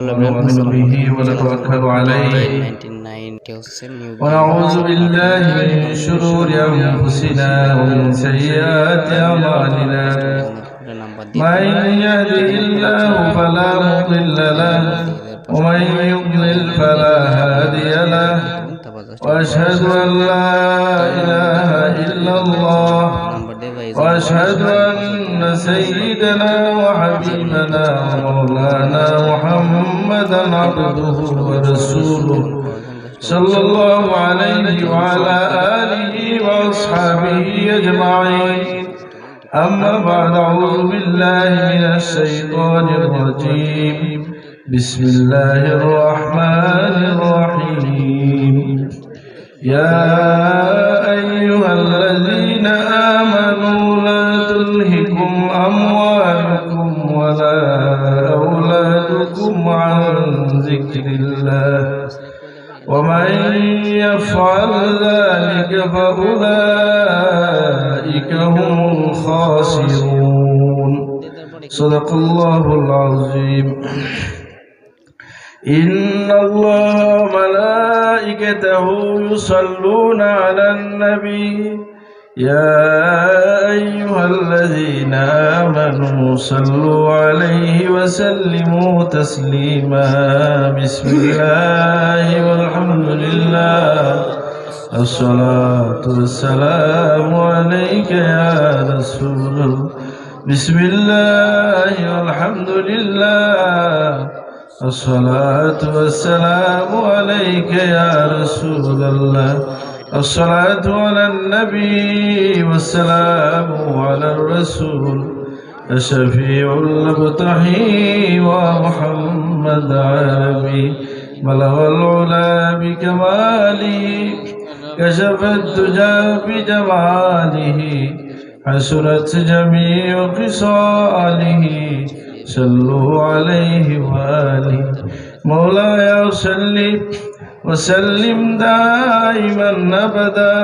ونؤمن به ونتوكل عليه ونعوذ بالله من شرور أنفسنا ومن سيئات أعمالنا من يهده الله فلا مضل له ومن يضلل فلا هادي له وأشهد أن لا إله إلا الله وأشهد أن سيدنا وحبيبنا ومولانا محمدا عبده ورسوله صلى الله عليه وعلى آله وأصحابه أجمعين. أما بعد، أعوذ بالله من الشيطان الرجيم. بسم الله الرحمن الرحيم. يا أيها الذين آمنوا لا تلهكم أموالكم ولا أولادكم عن ذكر الله ومن يفعل ذلك فأولئك هم الخاسرون. صدق الله العظيم. إن الله وملائكته يصلون على النبي يا أيها الذين آمنوا صلوا عليه وسلموا تسليما. بسم الله والحمد لله الصلاة والسلام عليك يا رسول الله. بسم الله والحمد لله الصلاة والسلام عليك يا رسول الله. الصلاة على النبي والسلام على الرسول الشفيع المبتحي ومحمد عربي بلغ العلا بكماله كشف الدجى بجماله حسنت جميع خصاله صلوا عليه وآله. مولاي صل وسلم دائما أبدا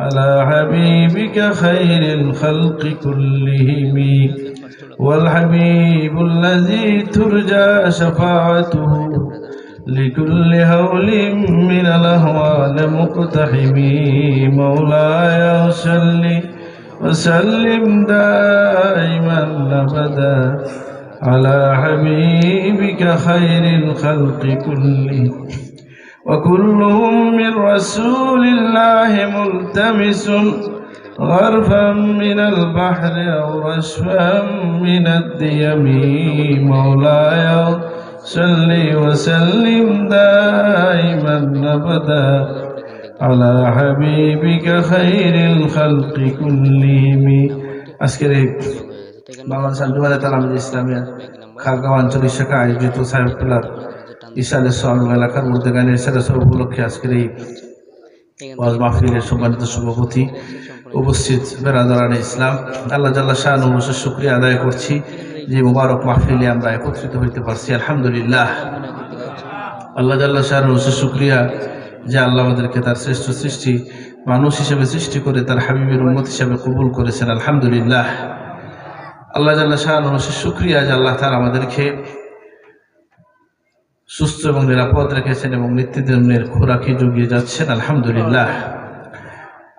على حبيبك خير الخلق كلهم والحبيب الذي ترجى شفاعته لكل هول من الأهوال مقتحم. مولاي صل وسلم دائما أبدا على حبيبك خير الخلق كلهم وكلهم من رسول الله ملتمس غرفا من البحر أو رشفا من الديم. مولاي صل وسلم دائما أبدا على حبيبك خير الخلق كلهم. আজকের এই বাংলাদেশ আঞ্জুমানে তালামীল ইসলামিয়া খাগড়া আঞ্চলিক শাখা আয়োজিত সাহেবপুলার ইসালে সোয়াল এলাকার মধ্যে গানের সেরা উপলক্ষে আজকের এই ওয়াজ মাহফিলের সম্মানিত সভাপতি উপস্থিত বেরাদারানে ইসলাম, আল্লাহ জাল্লা শাআনুহু শুকরিয়া আদায় করছি যে মুবারক মাহফিলে আমরা একত্রিত হইতে পারছি। আলহামদুলিল্লাহ, আল্লাহ জাল্লা শাআনুহু শুকরিয়া যে আল্লাহ আমাদেরকে তার শ্রেষ্ঠ সৃষ্টি মানুষ হিসেবে সৃষ্টি করে তার হাবিবের উম্মত হিসেবে কবুল করেছেন। আলহামদুলিল্লাহ, আল্লাহ জাল্লা শাআনুহু শুকরিয়া যে আল্লাহ তাআলা আমাদেরকে সুস্থ এবং নিরাপদ রেখেছেন এবং নিত্যদিনের খোরাকি জুগিয়ে যাচ্ছেন। আলহামদুলিল্লাহ,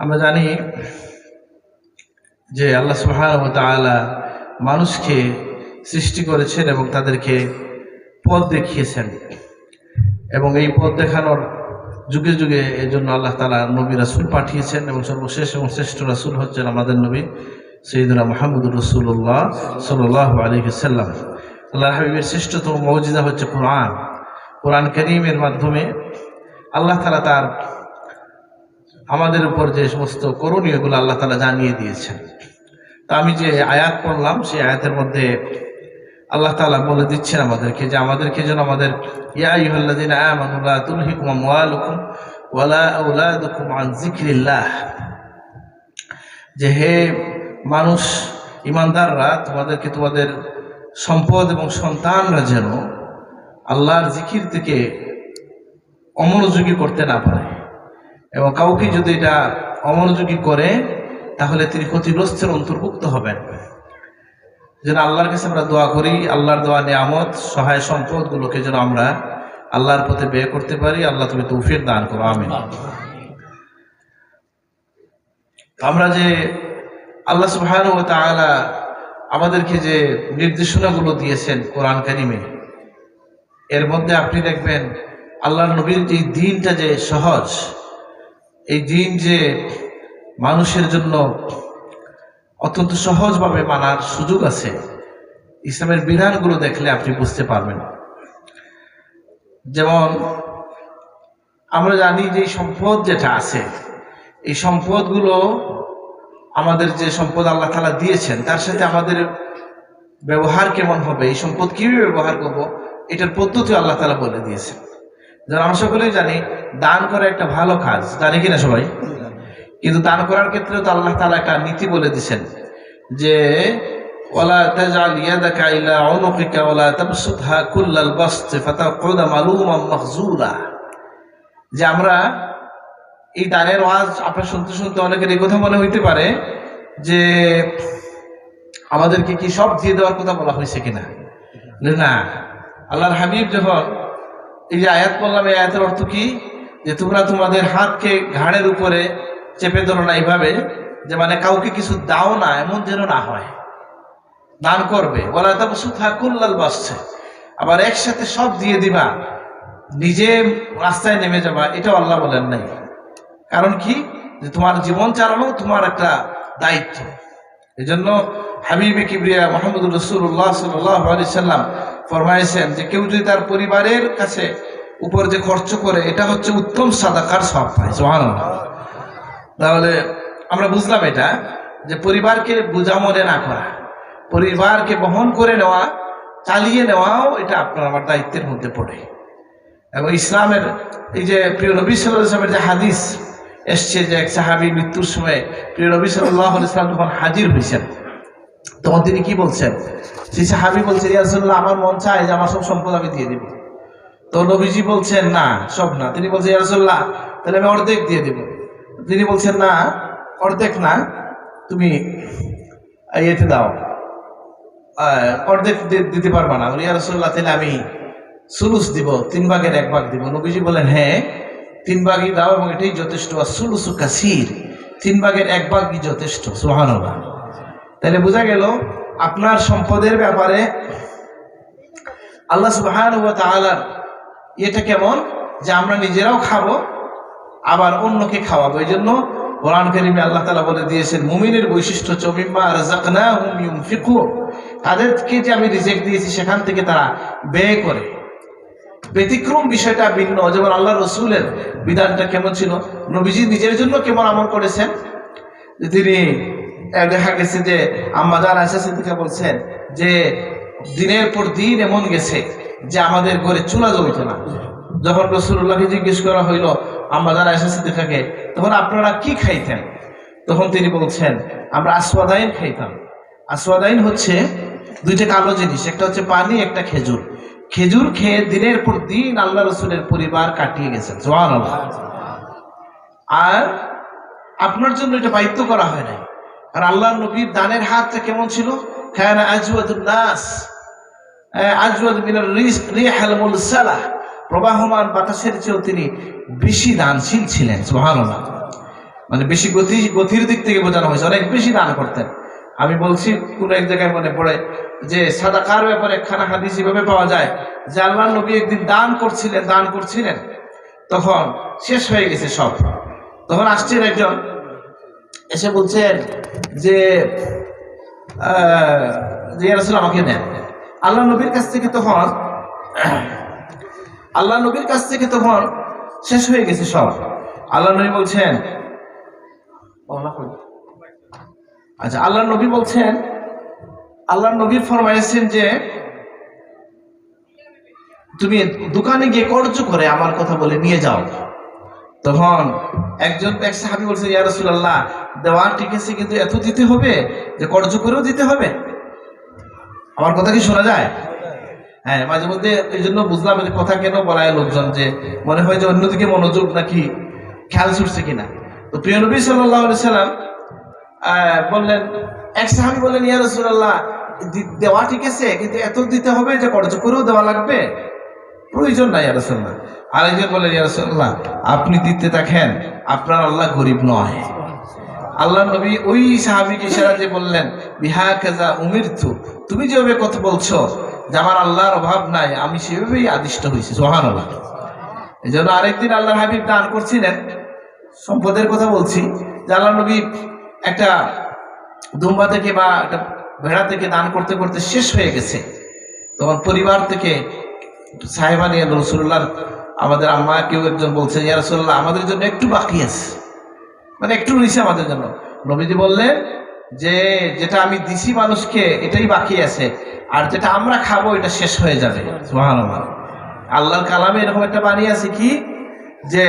আমরা জানি যে আল্লাহ সুবহানাহু ওয়া তাআলা মানুষকে সৃষ্টি করেছেন এবং তাদেরকে পথ দেখিয়েছেন এবং এই পথ দেখানোর যুগে যুগে এই জন্য আল্লাহ তাআলা নবী রাসূল পাঠিয়েছেন এবং সর্বশেষ এবং শ্রেষ্ঠ রাসূল হচ্ছেন আমাদের নবী সাইয়্যিদুনা মুহাম্মদুর রাসূলুল্লাহ সাল্লাল্লাহু আলাইহি ওয়াসাল্লাম। আল্লাহর হাবিবের শ্রেষ্ঠতম মুজিজা হচ্ছে কোরআন। কোরআন কারীমের মাধ্যমে আল্লাহ তাআলা তার আমাদের উপর যে সমস্ত করণীয়গুলো আল্লাহ তাআলা জানিয়ে দিয়েছেন। তা আমি যে আয়াত পড়লাম সেই আয়াতের মধ্যে আল্লাহ তাআলা বলে দিচ্ছেন আমাদেরকে যে আমাদেরকে যেন আমাদের ইয়া আইয়ুহাল্লাযীনা আমানু লা তুলহিকুম আমওয়ালুকুম ওয়ালা আওলাদুকুম আন যিকরিল্লাহ, যে হে মানুষ ঈমানদাররা তোমাদেরকে তোমাদের সম্পদ এবং সন্তানরা যেন আল্লাহর জিকির থেকে অমনোযোগী করতে না পারে এবং কাউকে যদি এটা অমনোযোগী করে তাহলে তিনি ক্ষতিগ্রস্তের অন্তর্ভুক্ত হবেন। যেন আল্লাহর কাছে আমরা দোয়া করি, আল্লাহর দোয়া নিয়ামত সহায় সম্পদগুলোকে যেন আমরা আল্লাহর পথে ব্যয় করতে পারি। আল্লাহ তুমি তৌফিক দান করো, আমিন। আমরা যে আল্লাহ সুবহানাহু ওয়া তাআলা আমাদেরকে যে নির্দেশনাগুলো দিয়েছেন কোরআন কারিমে, এর মধ্যে আপনি দেখবেন আল্লাহর নবীর যে দিনটা যে সহজ, এই দিন যে মানুষের জন্য অত্যন্ত সহজভাবে মানার সুযোগ আছে। ইসলামের বিধানগুলো দেখলে আপনি বুঝতে পারবেন। যেমন আমরা জানি যে সম্পদ যেটা আছে, এই সম্পদগুলো আমাদের যে সম্পদ আল্লাহ তাআলা দিয়েছেন তার সাথে আমাদের ব্যবহার কেমন হবে, এই সম্পদ কিভাবে ব্যবহার করব, এটার পদ্ধতি আল্লাহ তাআলা বলে দিয়েছেন। যেমন আমরা সকলেই জানি দান করা একটা ভালো কাজ, জানি কিনা সবাই? কিন্তু দান করার ক্ষেত্রে তো আল্লাহ তাআলা একটা নীতি বলে দিয়েছেন যে ওয়ালা তাজআল ইয়াদাকা ইলা উনুকিকা ওয়ালা তাবসুতহা কুল্লাল বাসতি ফাতাকুদা মালুমান মাখজুরা। যে আমরা এই দানের ওয়াজ আপনারা শুনতে শুনতে অনেকের এই কথা মনে হইতে পারে যে আমাদেরকে কি সব দিয়ে দেওয়ার কথা বলা হয়েছে কিনা। না, আল্লাহর হাবিব যখন এই যে আয়াত বললাম, এই আয়াতের অর্থ কি, যে তোমরা তোমাদের হাতকে ঘাড়ের উপরে চেপে ধরো না এইভাবে, যে মানে কাউকে কিছু দাও না এমন যেন না হয়। দান করবে ওয়ালা তাবসুতহা কুল্লাল বাসতি, আবার একসাথে সব দিয়ে দিবা, নিজে রাস্তায় নেমে যাবা, এটাও আল্লাহ বলেন নাই। কারণ কি, যে তোমার জীবন চালানো তোমার একটা দায়িত্ব। এই জন্য হাবিবে কিবরিয়া মুহাম্মদুর রাসূলুল্লাহ সাল্লাল্লাহু আলাইহি সাল্লাম ফরমাইছেন যে কেউ যদি তার পরিবারের কাছে উপর যে খরচ করে, এটা হচ্ছে উত্তম সাদাকার সওয়াব পায়। সুবহানাল্লাহ। তাহলে আমরা বুঝলাম এটা, যে পরিবারকে বোঝা মনে না করা, পরিবারকে বহন করে নেওয়া, চালিয়ে নেওয়াও এটা আপনার আমার দায়িত্বের মধ্যে পড়ে। এবং ইসলামের এই যে প্রিয় নবী সাল্লাল্লাহু আলাইহি ওয়াসাল্লামের যে হাদিস এসছে, যে এক সাহাবী মৃত্যুর সময় প্রিয় নবী সাল্লাল্লাহু আলাইহি ওয়াসাল্লাম যখন হাজির হয়েছেন, তখন তিনি কি বলছেন? সেই সাহাবী বলছে, ইয়া রাসূলুল্লাহ, আমার মন চায় যে আমার সব সম্পদ আমি দিয়ে দেব। তো নবীজি বলছেন, না, সব না। তিনি বলছেন, ইয়া রাসূলুল্লাহ, তাহলে আমি অর্ধেক দিয়ে দেব। তিনি বলছেন, না, অর্ধেক না, তুমি এতে দাও, অর্ধেক দিতে পারবা না। ইয়া রাসূলুল্লাহ, তাহলে আমি সুলুস দিব, 3 ভাগের 1 ভাগ দিব। নবীজি বলেন, হ্যাঁ, 3 ভাগই দাও এবং এটাই যথেষ্ট। আর সুলুসু কাসীর, 3 ভাগের 1 ভাগই যথেষ্ট। সুবহানাল্লাহ। তাহলে বোঝা গেল আপনার সম্পদের ব্যাপারে আল্লাহ সুবহানাহু ওয়া তাআলার এটা কেমন, যে আমরা নিজেরাও খাবো আবার অন্যকে খাওয়াবো। এই জন্য কোরআন কারীমে আল্লাহ তাআলা বলে দিয়েছেন, মুমিনের বৈশিষ্ট্য হচ্ছে মিম্মা রাযাকনাহুম ইউনফিকুন, তাদেরকে যে আমি রিজিক দিয়েছি সেখান থেকে তারা ব্যয় করে। ব্যতিক্রম বিষয়টা ভিন্ন। যেমন আল্লাহ রসুলের বিধানটা কেমন ছিল, নবীজি নিজের জন্য কেমন আমল করেছেন, তিনি দেখা গেছে যে আম্মা জান আয়েশা সিদ্দিকা বলছেন যে দিনের পর দিন এমন গেছে যে আমাদের ঘরে চুলা জ্বলত না। যখন রাসূলুল্লাহকে জিজ্ঞেস করা হইল আম্মা জান আয়েশা সিদ্দিকাকে, তখন আপনারা কি খাইতেন? তখন তিনি বলছেন, আমরা আসওয়াদাইন খাইতাম। আসওয়াদাইন হচ্ছে 2টা কালো জিনিস, একটা হচ্ছে পানি, একটা খেজুর। খেজুর খেয়ে দিনের পর দিন আল্লাহ রসুলের পরিবার কাটিয়ে গেছেন। সুবহানাল্লাহ। আর আপনার জন্য এটা বাধ্য করা হয় নাই। আর আল্লাহ নবীর দানের হাতটা কেমন ছিল? কানা আজওয়াদুন নাস, আজওয়াদ মিনার রিহাল মুরসালাহ, প্রবাহমান বাতাসের চেয়েও তিনি বেশি দানশীল ছিলেন। সুবহানাল্লাহ। মানে বেশি গতির দিক থেকে বোঝানো হয়েছে, অনেক বেশি দান করতেন। আমি বলছি কোন এক জায়গায় মনে পড়ে যে সাদাকার ব্যাপারে একখানা হাদিস এভাবে পাওয়া যায় যে আল্লাহ নবী একদিন দান করছিলেন, তখন শেষ হয়ে গেছে সব। তখন আসছেন একজন, এসে বলছেন যে ইয়া রাসূলুল্লাহ, আমাকে দেন। আল্লাহ নবীর কাছ থেকে তখন শেষ হয়ে গেছে সব। আল্লাহ নবী বলছেন, আচ্ছা, আল্লাহ নবী ফরমাইছেন যে তুমি দোকানে গিয়ে কর্জ করে আমার কথা বলে নিয়ে যাও। তখন এক সাহাবী বলছে, ইয়া রাসূলুল্লাহ, দেওয়া ঠিক আছে, কিন্তু এত দিতে হবে যে কর্জ করেও দিতে হবে? আমার কথা কি শোনা যায়? হ্যাঁ, মাঝে মধ্যে এই জন্য বুঝলাম যে কথা কেন বলায় লোকজন, যে মনে হয় যে অন্যদিকে মনোযোগ নাকি খেয়াল ছুটছে কিনা। তো প্রিয় নবী সাল্লাল্লাহু আলাইহি সাল্লাম বললেন, এক সাহাবী বললেন, ইয়া রাসূলুল্লাহ, দেওয়া ঠিক আছে, কিন্তু এত দিতে হবে যে খরচ করেও দেওয়া লাগবে, প্রয়োজন নাই ইয়া রাসূলুল্লাহ। আরেকজন বলে ইয়া রাসূলুল্লাহ আপনি দিতে থাকেন, আপনার আল্লাহ গরিব নয়। আল্লাহ নবী ওই সাহাবীকে ইশারা দিয়ে বললেন বিহাকাযা উমিরতু, তুমি যেভাবে কথা বলছো যে আমার আল্লাহর অভাব নাই, আমি সেভাবেই আদিষ্ট হয়েছি। সুবহানাল্লাহ। এই জন্য আরেকদিন আল্লাহর হাবিব দান করছিলেন, সম্পদের কথা বলছি, যে আল্লাহ নবী একটা দুম্বা থেকে বা একটা ভেড়া থেকে দান করতে করতে শেষ হয়ে গেছে। তখন পরিবার থেকে সাহেবা নিয়ে রাসূলুল্লাহ, আমাদের আম্মা কেউ একজন বলছে ইয়া রাসূলুল্লাহ আমাদের জন্য একটু বাকি আছে, মানে একটু রয়েছে আমাদের জন্য। নবীজি বললেন যে যেটা আমি দিছি মানুষকে এটাই বাকি আছে, আর যেটা আমরা খাবো এটা শেষ হয়ে যাবে। সুবহানাল্লাহ। আল্লাহর কালামে এরকম একটা বাণী আছে কি, যে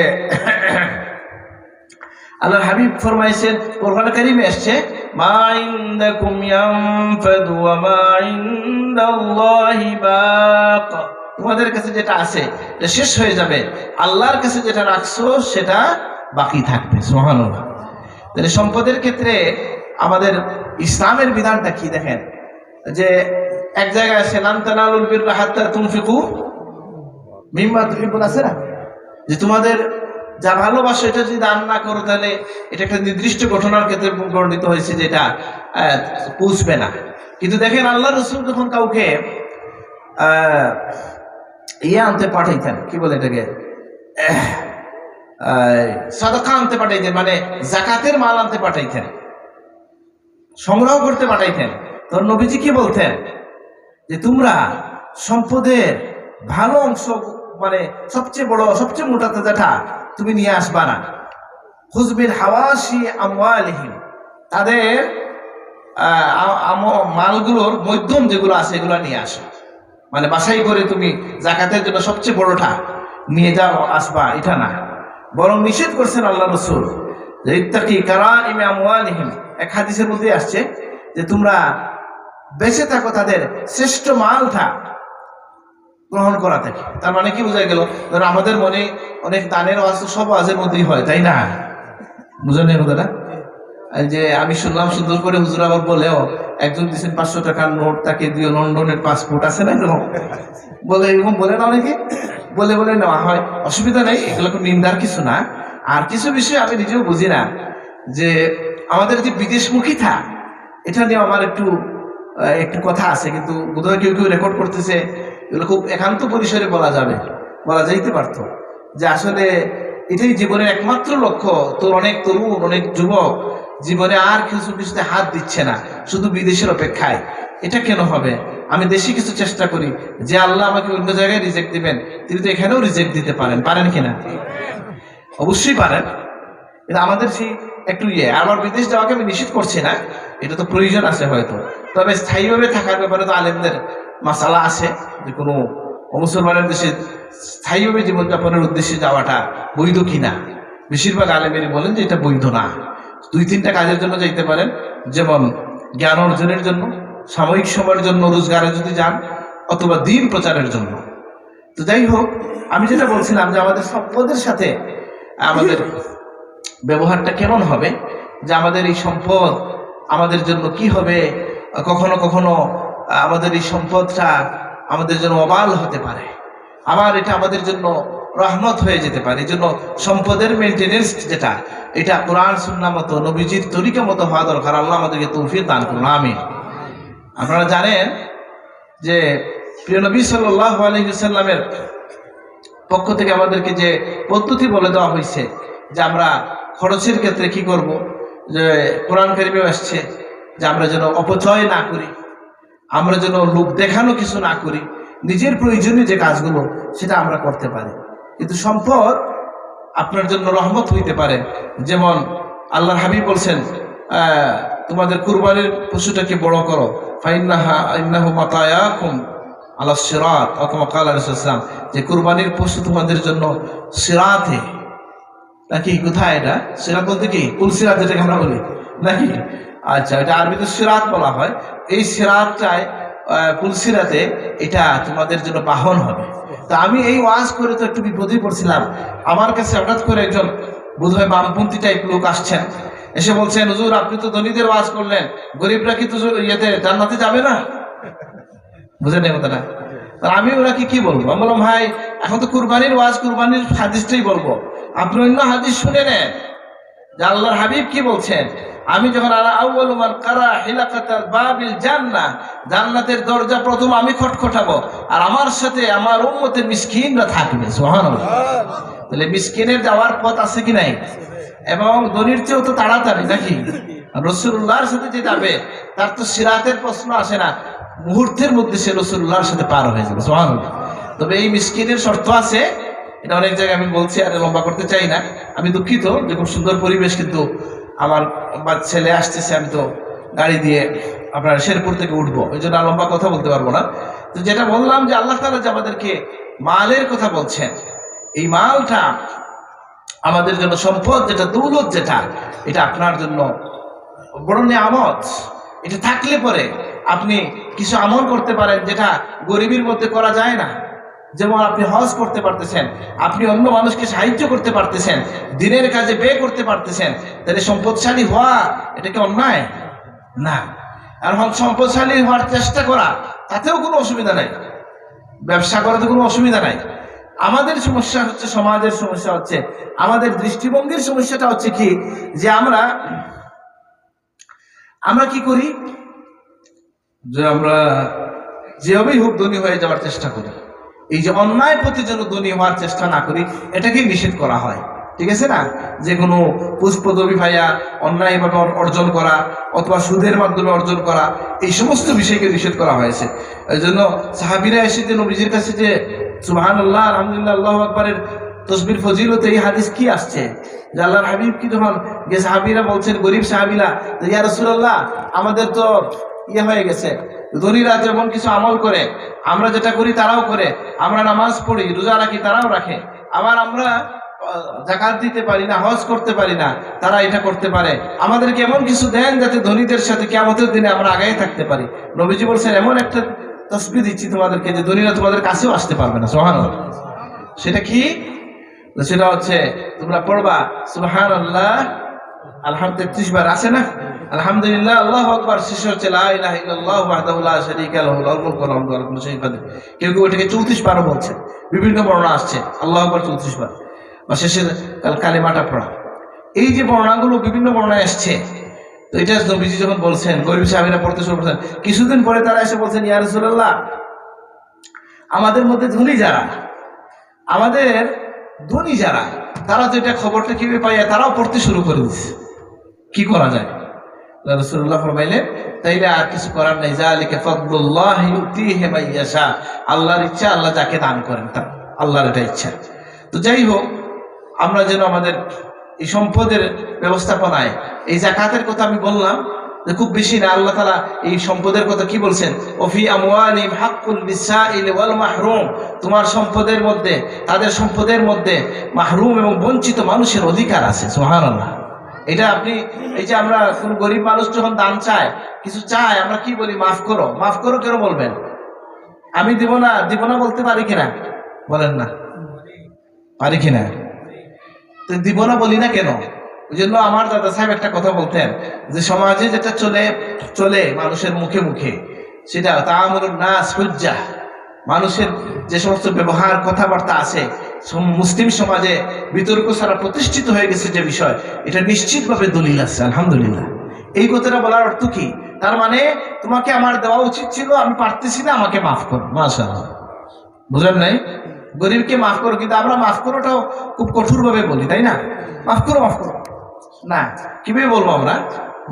আল্লাহর হাবিব ফরমাইছেন, কোরআন কারীমে আসছে মা ইনদাকুম ইয়ানফাদু ওয়া মা ইনদাল্লাহি বাক, তোমাদের কাছে যেটা আছে এটা শেষ হয়ে যাবে, আল্লাহর কাছে যেটা রাখছো সেটা বাকি থাকবে। সুবহানাল্লাহ। তাহলে সম্পদের ক্ষেত্রে আমাদের ইসলামের বিধানটা কি দেখেন, যে এক জায়গায় আছে লান তানালুল বিররা হাত্তা তুনফিকু মিম্মা তুহিব্বুন, আছে না, যে তোমাদের যা ভালোবাসো এটা যদি দান না করো তাহলে এটা একটা নির্দিষ্ট ঘটনার ক্ষেত্রে বর্ণিত হয়েছে যে এটা পৌঁছবে না। কিন্তু দেখেন আল্লাহ রাসূল যখন কাউকে আনতে পাঠাইতেন, কি বলে এটাকে, সাদাকা আনতে পাঠাইতেন, মানে যাকাতের মাল আনতে পাঠাইতেন, সংগ্রহ করতে পাঠাইতেন, তখন নবীজি কি বলতেন যে তোমরা সম্পদের ভালো অংশ, মানে সবচেয়ে বড় সবচেয়ে মোটাতে যেটা তুমি নিয়ে আসবা না, হুজবিল হাওয়াশি আমওয়ালিহিম, তাদের মালগুলোর মধ্যম যেগুলো আছে এগুলো নিয়ে আসো, মানে বাছাই করে তুমি যাকাতের জন্য সবচেয়ে বড়টা নিয়ে যাও আসবা, এটা না। বরং নিষেধ করছেন আল্লাহ রাসূল যে ইত্তাকি কারাইমি আমওয়ালিহিম, এক হাদিসের মধ্যে আসছে যে তোমরা বেঁচে থাকো তাদের শ্রেষ্ঠ মালটা গ্রহণ করা থাকে। তার মানে কি বোঝা গেল, ধরো আমাদের মনে অনেক দানের ওয়াজ সব ওয়াজের মধ্যেই হয়, তাই না, বুঝলেন এই কথাটা? যে আমি শুনলাম সুন্দর করে হুজুর আবার বলেও একজন দিচ্ছেন 500 টাকার নোট, তাকে দিয়ে লন্ডনের পাসপোর্ট আছে না এরকম বলে, এরকম বলে না অনেকে, বলে বলে নেওয়া হয়, অসুবিধা নেই, এগুলো কোনো নিন্দার কিছু না। আর কিছু বিষয় আমি নিজেও বুঝি না, যে আমাদের যে বিদেশমুখীতা এটা নিয়ে আমার একটু কথা আছে, কিন্তু বোধহয় কেউ কেউ রেকর্ড করতেছে, এগুলো খুব একান্ত পরিসরে বলা যাইতে পারতো যে আসলে এটাই জীবনের একমাত্র লক্ষ্য। তো অনেক তরুণ, অনেক যুবক জীবনে আর কিছুতে হাত দিচ্ছে না, শুধু বিদেশের অপেক্ষায়। এটা কেন হবে? আমি দেশে কিছু চেষ্টা করি, যে আল্লাহ আমাকে অন্য জায়গায় রিজেক্ট দিবেন তিনি তো এখানেও রিজেক্ট দিতে পারেন কিনা? অবশ্যই পারেন। কিন্তু আমাদের সেই একটু আবার বিদেশ যাওয়াকে আমি নিষেধ করছি না, এটা তো প্রয়োজন আছে হয়তো, তবে স্থায়ীভাবে থাকার ব্যাপারে তো আলেমদের মাসালা আছে, যে কোনো মুসলমানের দেশে স্থায়ীভাবে জীবনযাপনের উদ্দেশ্যে যাওয়াটা বৈধ কিনা। বেশিরভাগ আলেমেরই বলেন যে এটা বৈধ না। 2-3টা কাজের জন্য যাইতে পারেন, যেমন জ্ঞান অর্জনের জন্য, সাময়িক সময়ের জন্য রোজগারে যদি যান, অথবা দিন প্রচারের জন্য। তো যাই হোক, আমি যেটা বলছিলাম যে আমাদের সম্পদের সাথে আমাদের ব্যবহারটা কেমন হবে, যে আমাদের এই সম্পদ আমাদের জন্য কি হবে, কখনো কখনো আমাদের এই সম্পদটা আমাদের জন্য অবাল হতে পারে, আবার এটা আমাদের জন্য রহমত হয়ে যেতে পারে। এই জন্য সম্পদের মেনটেনেন্স যেটা, এটা কোরআন সুন্নাহ মতো, নবীজির তরিকা মতো হওয়া দরকার। আল্লাহ আমাদেরকে তৌফিক দান করুন, আমিন। আপনারা জানেন যে প্রিয় নবী সাল্লাল্লাহু আলাইহি ওয়াসাল্লামের পক্ষ থেকে আমাদেরকে যে পদ্ধতি বলে দেওয়া হয়েছে যে আমরা খরচের ক্ষেত্রে কি করব, যে কোরআন কারিমে আসছে যে আমরা যেন অপচয় না করি, আমরা যেন লোক দেখানো কিছু না করি, নিজের প্রয়োজনীয় যে কাজগুলো সেটা আমরা করতে পারি। কিন্তু সম্পদ আপনার জন্য রহমত হইতে পারে। যেমন আল্লাহর হাবিব বলছেন তোমাদের কুরবানির পশুটাকে বড় করো, ফাইন্নাহু মাতায়াকুম আলা সিরাত, অথবা কাল রাসূলুল্লাহ, যে কুরবানির পশু তোমাদের জন্য সিরাতে, নাকি কোথায় এটা সিরাত বলতে কি পুলসিরাত যেটাকে আমরা বলি নাকি, আচ্ছা এটা আরবিতে সিরাত বলা হয়। এই সিরাতটায় পুলসিরাতে এটা তোমাদের জন্য বাহন হবে। তা আমি এই ওয়াজ করে তো একটু বিপদেই পড়ছিলাম। আমার কাছে হঠাৎ করে একজন বোধহয় বামপন্থী টাইপ লোক আসছেন, এসে বলছেন হুজুর আপনি তো ধনীদের ওয়াজ করলেন, গরিবরা কি তো ইয়েতে জান্নাতে যাবে না? বুঝেন এই কথাটা? আমি ওনাকে কি বলবো? আমি বললাম ভাই এখন তো কুরবানির ওয়াজ, কুরবানির হাদিসটাই বলবো, আপনি অন্য হাদিস শুনে নেন যে আল্লাহর হাবিব কি বলছেন। আমি যখন আউয়ালু মান কারা হিলাকাতাল বাবিল জান্নাহ, জান্নাতের দরজা প্রথম আমি খটখটাবো, আর আমার সাথে আমার উম্মতের মিসকিনরা থাকবে। সুবহানাল্লাহ। তাহলে মিসকিনের যাওয়ার পথ আছে কি নাই? এবং ধনীর চেয়েও তো তাড়াতাড়ি নাকি? রাসূলুল্লাহর সাথে যে যাবে তার তো সিরাতের প্রশ্ন আসে না, মুহূর্তের মধ্যে সে রাসূলুল্লাহর সাথে পার হয়ে যাবে। সুবহানাল্লাহ। তবে এই মিসকিনের শর্ত আছে, এটা অনেক জায়গায় আমি বলছি, আর লম্বা করতে চাই না। আমি দুঃখিত যে খুব সুন্দর পরিবেশ, কিন্তু আমার ছেলে আসতেছে, আমি তো গাড়ি দিয়ে আপনার শেরপুর থেকে উঠবো, ওই জন্য লম্বা কথা বলতে পারবো না। তো যেটা বললাম যে আল্লাহ তাআলা যে আমাদেরকে মালের কথা বলছেন, এই মালটা আমাদের জন্য সম্পদ, যেটা দৌলত, যেটা এটা আপনার জন্য বড় নিয়ামত। এটা থাকলে পরে আপনি কিছু আমল করতে পারেন যেটা গরিবের মধ্যে করা যায় না। যেমন আপনি হজ করতে পারতেছেন, আপনি অন্য মানুষকে সাহায্য করতে পারতেছেন, দিনের কাজে ব্যয় করতে পারতেছেন, তাহলে সম্পদশালী হওয়া এটা কি অন্যায়? না। আর সম্পদশালী হওয়ার চেষ্টা করা, তাতেও কোনো অসুবিধা নাই, ব্যবসা করাতে কোনো অসুবিধা নাই। আমাদের সমস্যা হচ্ছে, সমাজের সমস্যা হচ্ছে, আমাদের দৃষ্টিভঙ্গির সমস্যাটা হচ্ছে কি, যে আমরা কি করি, যে আমরা যেভাবেই হোক ধনী হয়ে যাওয়ার চেষ্টা করি। এই যে অন্যায় প্রতি যেন ধনী হওয়ার চেষ্টা না করি, এটাকেই নিষেধ করা হয়। ঠিক আছে না? যে কোনো পুষ্পদবি ভাইয়া অন্যায়ভাবে অর্জন করা অথবা সুদের মাধ্যমে অর্জন করা, এই সমস্ত বিষয়কে নিষেধ করা হয়েছে। এই জন্য সাহাবীরা এসে যে নবীজির কাছে যে সুবহানাল্লাহ, আলহামদুলিল্লাহ, আল্লাহু আকবারের তসবির ফজিলতে এই হাদিস কি আসছে, যে আল্লাহর হাবিব কি যখন যে সাহাবীরা বলছেন, গরিব সাহাবীরা, ইয়া রাসূলুল্লাহ আমাদের তো হয়ে গেছে, ধনীরা যেমন কিছু আমল করে, আমরা যেটা করি তারাও করে, আমরা নামাজ পড়ি, রোজা রাখি, তারাও রাখে, আবার আমরা যাকাত দিতে পারি না, হজ করতে পারি না, তারা এটা করতে পারে, আমাদেরকে এমন কিছু দেন যাতে ধনীদের সাথে কিয়ামতের দিনে আমরা আগায় থাকতে পারি। নবীজি বলছেন এমন একটা তাসবিহ দিচ্ছি তোমাদেরকে যে ধনীরা তোমাদের কাছেও আসতে পারবে না। সুবহানাল্লাহ। সেটা কি? সেটা হচ্ছে তোমরা পড়বা সুবহানাল্লাহ আলহামদুলিল্লাহ 33 বার, আছে না? আলহামদুলিল্লাহ, আল্লাহু আকবার, শেষে হচ্ছে লা ইলাহা ইল্লাল্লাহু ওয়াহদাহু লা শারীকা লাহু লাহুল মুলকু ওয়া লাহুল হামদু ওয়া লা কুল্লি শাইইন কাদির। কেউ কেউ এটাকে 34 বারও বলছে, বিভিন্ন বর্ণনা আসছে, আল্লাহু আকবার 34 বার, বা শেষের কালিমাটা পড়া। এই যে বর্ণনাগুলো বিভিন্ন বর্ণনায় আসছে, তো এটা নবীজি যখন বলছেন, গরিব সাহাবীরা পড়তে শুরু করছেন, কিছুদিন পরে তারা এসে বলছেন, ইয়া রাসূলুল্লাহ আমাদের মধ্যে ধনী যারা, আমাদের ধনী যারা, তারা তো এটা খবরটা কিভাবে পাইয়া তারাও পড়তে শুরু করে দিচ্ছে, কি করা যায়? রাসূলুল্লাহ ফরমাইলেন, তাইলে আর কিছু করার নাই, যালিকা ফাদলুল্লাহি ইউতিহি মান ইয়াশা, আল্লাহর ইচ্ছা, আল্লাহ যাকে দান করেন তার, আল্লাহর এটা ইচ্ছা। তো যাই হোক, আমরা যেন আমাদের এই সম্পদের ব্যবস্থাপনায়, এই যাকাতের কথা আমি বললাম যে খুব বেশি না, আল্লাহ তাআলা এই সম্পদের কথা কি বলছেন, ওফি আমওয়ালিহিম হাক্কুল লিসাইল ওয়াল মাহরুম, তোমার সম্পদের মধ্যে, তাদের সম্পদের মধ্যে মাহরুম এবং বঞ্চিত মানুষের অধিকার আছে। সুবহানাল্লাহ। এটা আপনি, এই যে আমরা কোন গরিব মানুষ যখন দান চায়, কিছু চায়, আমরা কি বলি, মাফ করো। মাফ করো কেন বলবেন? আমি দিব না বলতে পারি কিনা? বলেন না, পারি কিনা? তো দিব না বলি না কেন? ওই জন্য আমার দাদা সাহেব একটা কথা বলতেন, যে সমাজে যেটা চলে মানুষের মুখে মুখে, সেটা তাআমুলুন নাস হুজ্জাহ, মানুষের যে সমস্ত ব্যবহার কথাবার্তা আছে মুসলিম সমাজে বিতর্ক ছাড়া প্রতিষ্ঠিত হয়ে গেছে যে বিষয়, এটা নিশ্চিতভাবে দলিল আছে। আলহামদুলিল্লাহ। এই কথাটা বলার অর্থ কি? তার মানে তোমাকে আমার দেওয়া উচিত ছিল, আমি পারতেছি না, আমাকে মাফ করো। মাশাআল্লাহ। বুঝলেন নাই? গরিবকে মাফ করো, কিন্তু আমরা মাফ করোটাও খুব কঠোরভাবে বলি, তাই না? মাফ করো না, কিভাবে বলবো? আমরা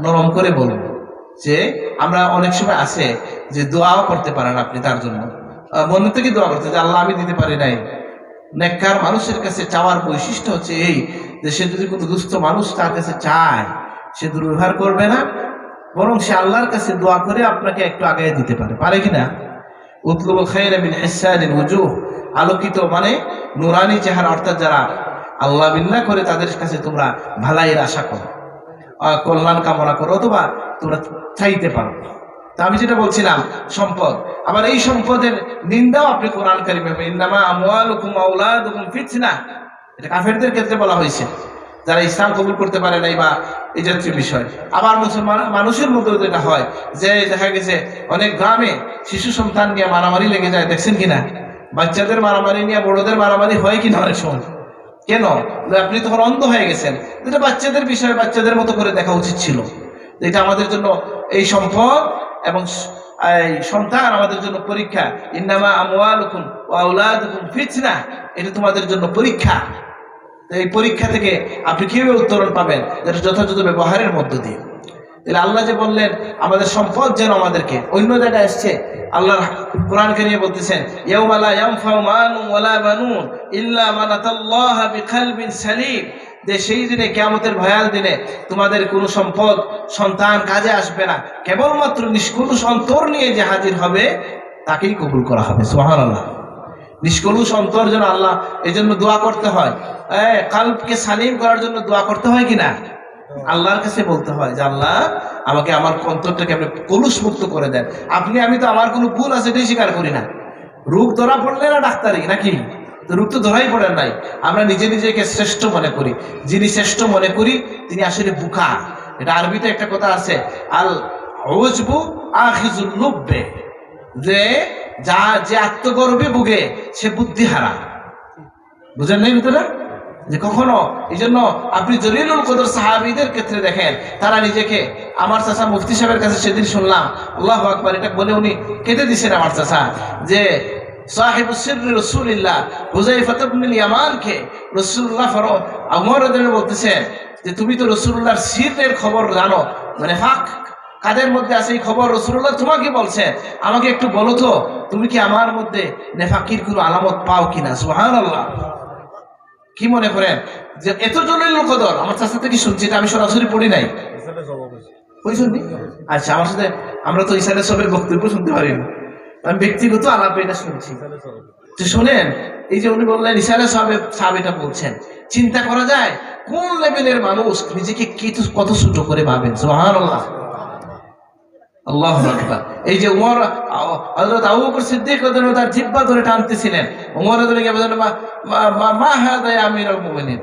নরম করে বলবো। যে আমরা অনেক সময় আছে যে দোয়াও করতে পারেন আপনি তার জন্য, মনে থেকে দোয়া করতে, যে আল্লাহ আমি দিতে পারি নাই। নেককার মানুষের কাছে চাওয়ার বৈশিষ্ট্য হচ্ছে এই, যে সে যদি কোনো দুস্থ মানুষ তার কাছে চায়, সে দুর্ব্যবহার করবে না, বরং সে আল্লাহর কাছে দোয়া করে আপনাকে একটু আগায় দিতে পারে কিনা? উতলুবুল খায়রা মিন হিসানিল ওয়ুজুহ, আলোকিত মানে নুরানি চেহারা, অর্থাৎ যারা আল্লাহ বিল্লাহ করে তাদের কাছে তোমরা ভালাইয়ের আশা করো, কল্যাণ কামনা করো, অথবা তোমরা চাইতে পারো। তা আমি যেটা বলছিলাম, সম্পদ, আবার এই সম্পদের নিন্দাও আপনি কোরআন কারিমে, ইন্নামা আমওয়ালুকুম ওয়া আওলাদুকুম ফিতনা, এটা কাফেরদের ক্ষেত্রে বলা হয়েছে। যারা ইসলাম কবুল করতে পারে নাই বা এই জাতীয় বিষয়। আবার মুসলমান মানুষের মধ্যে যেটা হয় যে দেখা গেছে অনেক গ্রামে শিশু সন্তান নিয়ে মারামারি লেগে যায়, দেখছেন কিনা? বাচ্চাদের মারামারি নিয়ে বড়দের মারামারি হয় কিনা অনেক সময়। কেন? আপনি তখন অন্ধ হয়ে গেছেন। এটা বাচ্চাদের বিষয়, বাচ্চাদের মতো করে দেখা উচিত ছিল। এটা আমাদের জন্য এই সম্পদ এবং এই সন্তান আমাদের জন্য পরীক্ষা। ইন্নামা আমওয়ালুকুম ওয়া আওলাদুকুম ফিতনা, এটা তোমাদের জন্য পরীক্ষা। এই পরীক্ষা থেকে আপনি কিভাবে উত্তরণ পাবেন? যেটা যথাযথ ব্যবহারের মধ্য দিয়ে। তাহলে আল্লাহ যে বললেন আমাদের সম্পদ যেন আমাদেরকে, অন্য জায়গায় আসছে আল্লাহ কোরআনকে নিয়ে বলতেছেন ইয়াউমা লা ইয়ানফাউ মালুন ওয়ালা বানুন ইল্লা মান আতাল্লাহা বিকলবিন সালিম, যে সেই দিনে কিয়ামতের ভয়াল দিনে তোমাদের কোনো সম্পদ সন্তান কাজে আসবে না, কেবলমাত্র নিষ্কলুষ অন্তর নিয়ে যে হাজির হবে তাকেই কবুল করা হবে। সুবহানাল্লাহ। নিষ্কলুষ অন্তর যেন আল্লাহ, এই জন্য দোয়া করতে হয়, কালবকে সালিম করার জন্য দোয়া করতে হয় কিনা? আল্লাহর কাছে বলতে হয় যে আল্লাহ আমাকে আমার অন্তরটাকে আপনি কলুষ মুক্ত করে দেন। আমি তো আমার কোনো ভুল আছে এটাই স্বীকার করি না। রোগ ধরা পড়লে না ডাক্তারি নাকি? রোগ তো ধরাই পড়ে নাই। আমরা নিজেকে শ্রেষ্ঠ মনে করি। যিনি শ্রেষ্ঠ মনে করি তিনি আসলে বুকা। এটা আরবিতে একটা কথা আছে, আল উজবু আখিজুল লুব্বে, যে আত্মগর্বে ভুগে সে বুদ্ধিহারা। বুঝেন নাই ভিতরে? যে কখনো এই জন্য আপনি জলিলুল কদর সাহাবীদের ক্ষেত্রে দেখেন, তারা নিজেকে, আমার চাচা মুফতি সাহেবের কাছে সেদিন শুনলাম, আল্লাহু আকবার, এটা বলে উনি কেটে দিছেন আমার চাচা, যে সাহিবুস সিররি রাসূলিল্লাহ হুযায়ফা ইবনুল ইয়ামানকে রাসূলুল্লাহ ওমর রাদিয়াল্লাহু বলতেছেন যে তুমি তো রাসূলুল্লাহর সিরের খবর জানো, মানে ফাক কাদের মধ্যে আছে এই খবর রাসূলুল্লাহ তোমাকে বলছেন, আমাকে একটু বলো তো তুমি কি আমার মধ্যে নেফাকির কোনো আলামত পাও কিনা? সুবহানাল্লাহ। কি মনে করেন যে এত জলিলুল কদর? আমার চাচা থেকে শুনছি, এটা আমি সরাসরি পড়ি নাই। আচ্ছা, আমার সাথে আমরা তো ইসালে সবের বক্তব্য শুনতে পারি না, আমি ব্যক্তিগত আলাপে এটা শুনছি। তো শোনেন, এই যে উনি বললেন ইসালে সাহেব এটা বলছেন, চিন্তা করা যায় কোন লেভেলের মানুষ নিজেকে কত ছোট করে ভাবেন। সুবহানাল্লাহ, আল্লাহু আকবার। এই যে ওমর, হযরত আবু বকর সিদ্দিক রাদিয়াল্লাহু তার জিহ্বা ধরে টানতেছিলেন, ওমর রাদিয়াল্লাহু বললেন মা হাদা ইয়া আমিরুল মুমিনিন,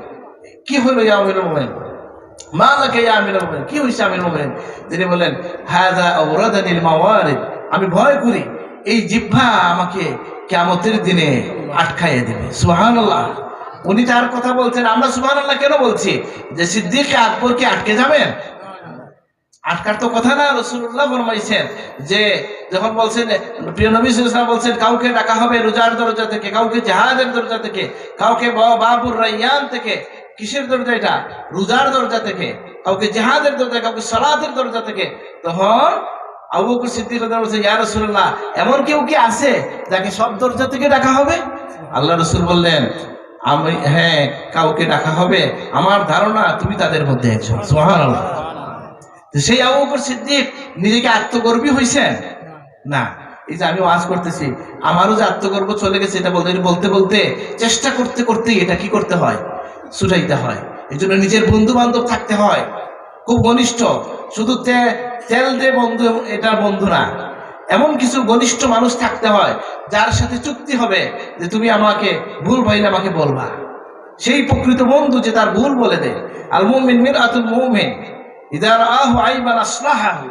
কি হলো ইয়া আমিরুল মুমিনিন, মা লাকা ইয়া আমিরুল মুমিনিন, কি হইছে আমিরুল মুমিনিন? তিনি বলেন হাদা আওরাদানিল মাওয়ারিদ, আমি ভয় করি এই জিহ্বা আমাকে কিয়ামতের দিনে আটকাইয়ে দেবে। সুবহানাল্লাহ। উনি তার কথা বলছেন, আমরা সুবহানাল্লাহ কেন বলছি? যে সিদ্দিক আকবর কি আটকে যাবেন? আটকার তো কথা না। রাসূলুল্লাহ ফরমাইছেন যে যখন বলছেন, প্রিয় নবী সাল্লাল্লাহু আলাইহি ওয়াসাল্লাম বলছেন কাউকে ডাকা হবে রোজার দরজা থেকে, কাউকে জিহাদের দরজা থেকে, কাউকে বাবুর রায়্যান থেকে। কিসের দরজা এটা? রোজার দরজা থেকে। কাউকে জিহাদের দরজা, কাউকে সালাতের দরজা থেকে। তখন আবু বকর সিদ্দিক রাদিয়াল্লাহু আনহু বলছেন ইয়া রাসূলুল্লাহ, এমন কেউ কি আছে যাকে সব দরজা থেকে ডাকা হবে? আল্লাহ রাসূল বললেন আমি, হ্যাঁ, কাউকে ডাকা হবে, আমার ধারণা তুমি তাদের মধ্যে একজন। সুবহানাল্লাহ। সেই আবু বকর সিদ্দিক নিজেকে আত্মগর্বী হইছেন না। এই যে আমি ওয়াজ করতেছি, আমারও যে আত্মগর্ব চলে গেছে, এটা বলতে বলতে চেষ্টা করতে করতে এটা কি করতে হয়? ছুটাইতে হয়। এই জন্য নিজের বন্ধু বান্ধব থাকতে হয় খুব ঘনিষ্ঠ। শুধু তেল দে বন্ধু, এটা বন্ধু না, এমন কিছু ঘনিষ্ঠ মানুষ থাকতে হয় যার সাথে চুক্তি হবে যে তুমি আমাকে ভুল ভাইলে আমাকে বলবা। সেই প্রকৃত বন্ধু যে তার ভুল বলে দেয়। আল মুমিন মিরআতুল মুমিন ইযা রাআহু আইবান আসলাহাহু,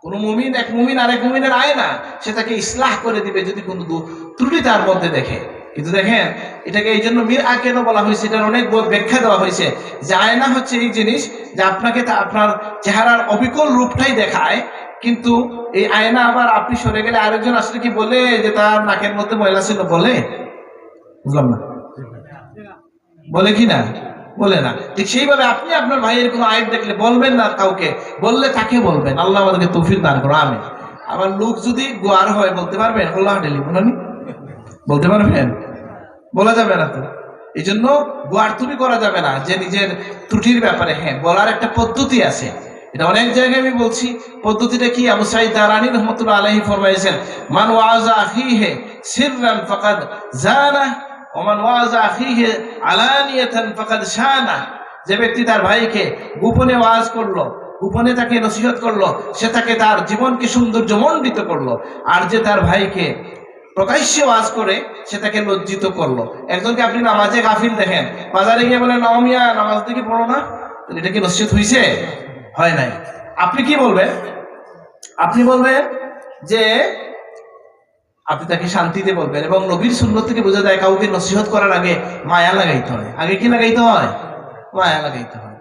কোন মুমিন এক মুমিন আরেক মুমিনের আয়না, সে তাকে ইসলাহ করে দিবে যদি কোনো ত্রুটি তার মধ্যে দেখে। কিন্তু দেখেন, এটাকে এই জন্য মিরআ কেন বলা হয়েছে, এটার অনেক ব্যাখ্যা দেওয়া হয়েছে। যে আয়না হচ্ছে এই জিনিস যে আপনাকে আপনার চেহারার অবিকল রূপটাই দেখায়, কিন্তু এই আয়না আবার আপনি সরে গেলে আরেকজন আসলে কি বলে যে তার নাকের মধ্যে ময়লা ছিল? বলে? বুঝলাম না, বলে কি না? বলে না। ঠিক সেইভাবে আপনি আপনার ভাইয়ের কোনো আয়াত দেখলে বলবেন না কাউকে, বললে তাকে বলবেন। আল্লাহ আমাদেরকে তৌফিক দান করো, আমিন। আবার লোক যদি গোয়ার হয় বলতে পারবেন আল্লাহ ডেলি বলতে পারবেন? বলা যাবে না তো। এই জন্য গোয়ার তুমি করা যাবে না যে নিজের ত্রুটির ব্যাপারে। হ্যাঁ, বলার একটা পদ্ধতি আছে, এটা অনেক জায়গায় আমি বলছি। পদ্ধতিটা কি? আবু সাঈদ দারানী রাহমাতুল্লাহ আলাইহি ফরমাইছেন মান ওয়াজা আখিহি সিররান ফাকাদ জানা ওমান ওয়াজা আখিহি আলানিয়াতান ফাকাদ শানা। যে ব্যক্তি তার ভাইকে গোপনে ওয়াজ করলো, গোপনে তাকে নসিহত করলো, সে তাকে তার জীবনকে সৌন্দর্যমণ্ডিত করলো। আর যে তার ভাইকে প্রকাশ্যে ওয়াজ করে সে তাকে লজ্জিত করলো। একজনকে আপনি নামাজে গাফিল দেখেন, বাজারে গিয়ে বলেন নমিয়া নামাজ দিকে পড়ো না, এটা কি নসিহত হয়েছে? হয় নাই। আপনি কি বলবেন? আপনি বলবেন যে আপনি তাকে শান্তিতে বলবেন। এবং নবীর সুন্নত থেকে বোঝা যায় কাউকে নসিহত করার আগে মায়া লাগাইতে হয়। আগে কি লাগাইতে হয়? মায়া লাগাইতে হয়।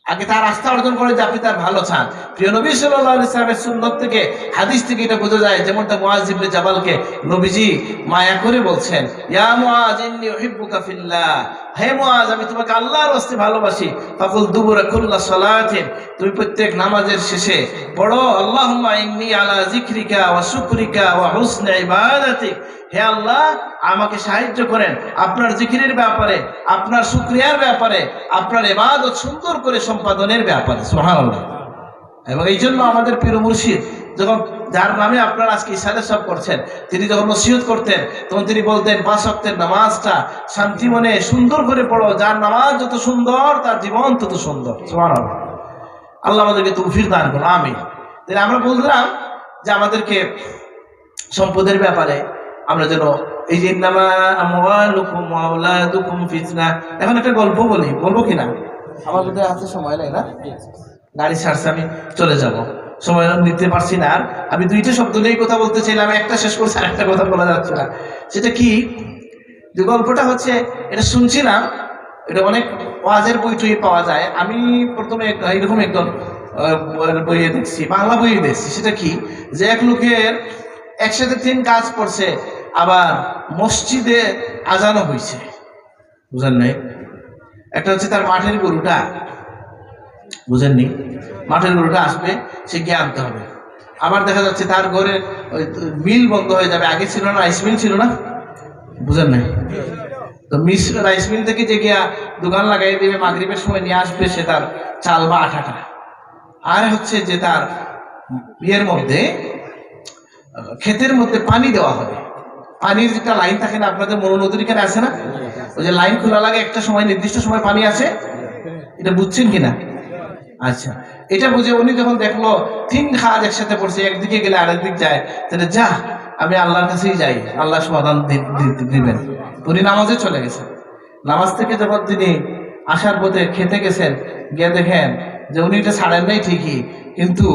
আগে তার আস্থা অর্জন করে যে আপনি তার ভালো চান। প্রিয় নবী সাল্লাল্লাহু আলাইহি ওয়াসাল্লামের সুন্নাত থেকে, হাদিস থেকে এটা বোঝা যায়, যেমনটা মুআজ ইবনে জাবালকে নবীজি মায়া করে বলছেন, ইয়া মুআজ ইন্নী উহিব্বুকা ফিল্লাহ, হে মুআজ আমি তোমাকে আল্লাহর ওয়াস্তে ভালোবাসি। ফাকুল দুবুরা কুল্লা সালাতিন, তুমি প্রত্যেক নামাজের শেষে পড়ো আল্লাহুম্মা ইন্নী আলা যিকরিকা ওয়া শুকরিকা ওয়া হুসনি ইবাদাতিক, হে আল্লাহ আমাকে সাহায্য করেন আপনার জিকিরের ব্যাপারে, আপনার শুকরিয়ার ব্যাপারে, আপনার ইবাদত সুন্দর করে সম্পাদনের ব্যাপারে। সুবহানাল্লাহ। এবং এই জন্য আমাদের পীর মুর্শিদ যখন, যার নামে আপনারা আজকে ইশারা সব করছেন, তিনি যখন নসিহত করতেন তখন তিনি বলতেন 5 ওয়াক্তের নামাজটা শান্তি মনে সুন্দর করে পড়ো, যার নামাজ যত সুন্দর তার জীবন তত সুন্দর। সুবহানাল্লাহ। আল্লাহ আমাদেরকে তৌফিক দান করুন, আমিন। তাহলে আমরা বললাম যে আমাদেরকে সম্পদের ব্যাপারে আমরা যেন এই যে ইন্নামা আমওয়ালুকুম ওয়া আওলাদুকুম ফিতনা, এখন একটা গল্প বলি, বলবো কিনা? আমার মধ্যে আছে সময় নাই না, গাড়ি ছাড়ছে, আমি চলে যাব, সময় নিতে পারছি না। আর আমি 2টা শব্দ নিয়ে কথা বলতে চাইলাম, একটা শেষ করছি আর একটা কথা বলা যাচ্ছে না। সেটা কি? যে গল্পটা হচ্ছে, এটা শুনছিলাম, এটা অনেক ওয়াজের বই টই পাওয়া যায়। আমি প্রথমে এইরকম একদম বইয়ে দেখছি, বাংলা বইয়ে দেখছি। সেটা কি? যে এক লোকের একসাথে 3 কাজ করছে, আবার মসজিদে আজানও হয়েছে। বুঝেন নাই? একটা হচ্ছে তার মাঠের গরুটা, বুঝেননি? মাঠের গরুটা আসবে, সে গিয়ে আনতে হবে। আবার দেখা যাচ্ছে তার ঘরে মিল বন্ধ হয়ে যাবে, আগে ছিল না, রাইস মিল ছিল না, বুঝেন নাই? তো রাইস মিল থেকে যে গিয়া দোকান লাগাই দেবে, মাগরিবের সময় নিয়ে আসবে সে তার চাল বা আটাটা। আর হচ্ছে যে তার ইয়ের মধ্যে, ক্ষেতের মধ্যে পানি দেওয়া হবে। পানির যেটা লাইন থাকে না, আপনাদের মনোনদীর এখানে আছে না, ওই যে লাইন খোলা লাগে একটা সময়, নির্দিষ্ট সময় পানি আসে, এটা বুঝছেন কিনা? আচ্ছা, এটা বুঝে উনি যখন দেখলো 3 কাজ একসাথে পড়ছে, একদিকে গেলে আরেকদিক যায়, তাহলে যা আমি আল্লাহর কাছেই যাই, আল্লাহ সমাধান দিবেন। উনি নামাজে চলে গেছেন। নামাজ থেকে যখন তিনি আসার পথে খেতে গেছেন, গিয়ে দেখেন যে উনি এটা ছাড়েন নাই ঠিকই, কিন্তু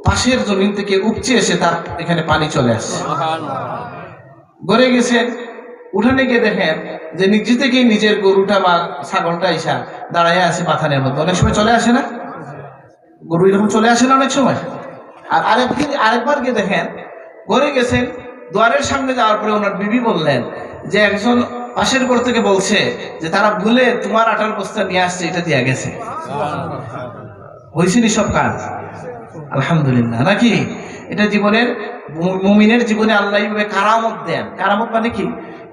পাশের জমিন থেকে উপচে এসে তার এখানে পানি চলে আসছে। ঘরে গেছেন, উঠানে গিয়ে দেখেন যে নিজে থেকেই নিজের গরুটা বা ছাগলটা এসা দাঁড়ায় আছে পাথানের মধ্যে। অনেক সময় চলে আসে না গরু, এরকম চলে আসে না অনেক সময়। আর আরেকবার গিয়ে দেখেন, ঘরে গেছেন, দুয়ারের সামনে যাওয়ার পরে ওনার বিবি বললেন যে একজন পাশের ঘর থেকে বলছে যে তারা ভুলে তোমার আটার বস্তা নিয়ে আসছে, এটা দিয়ে গেছে। হয়েছেনি সব কাজ? আলহামদুলিল্লাহ। নাকি এটা জীবনের, মুমিনের জীবনে আল্লাহ এইভাবে কারামত দেন। কারামত মানে কি?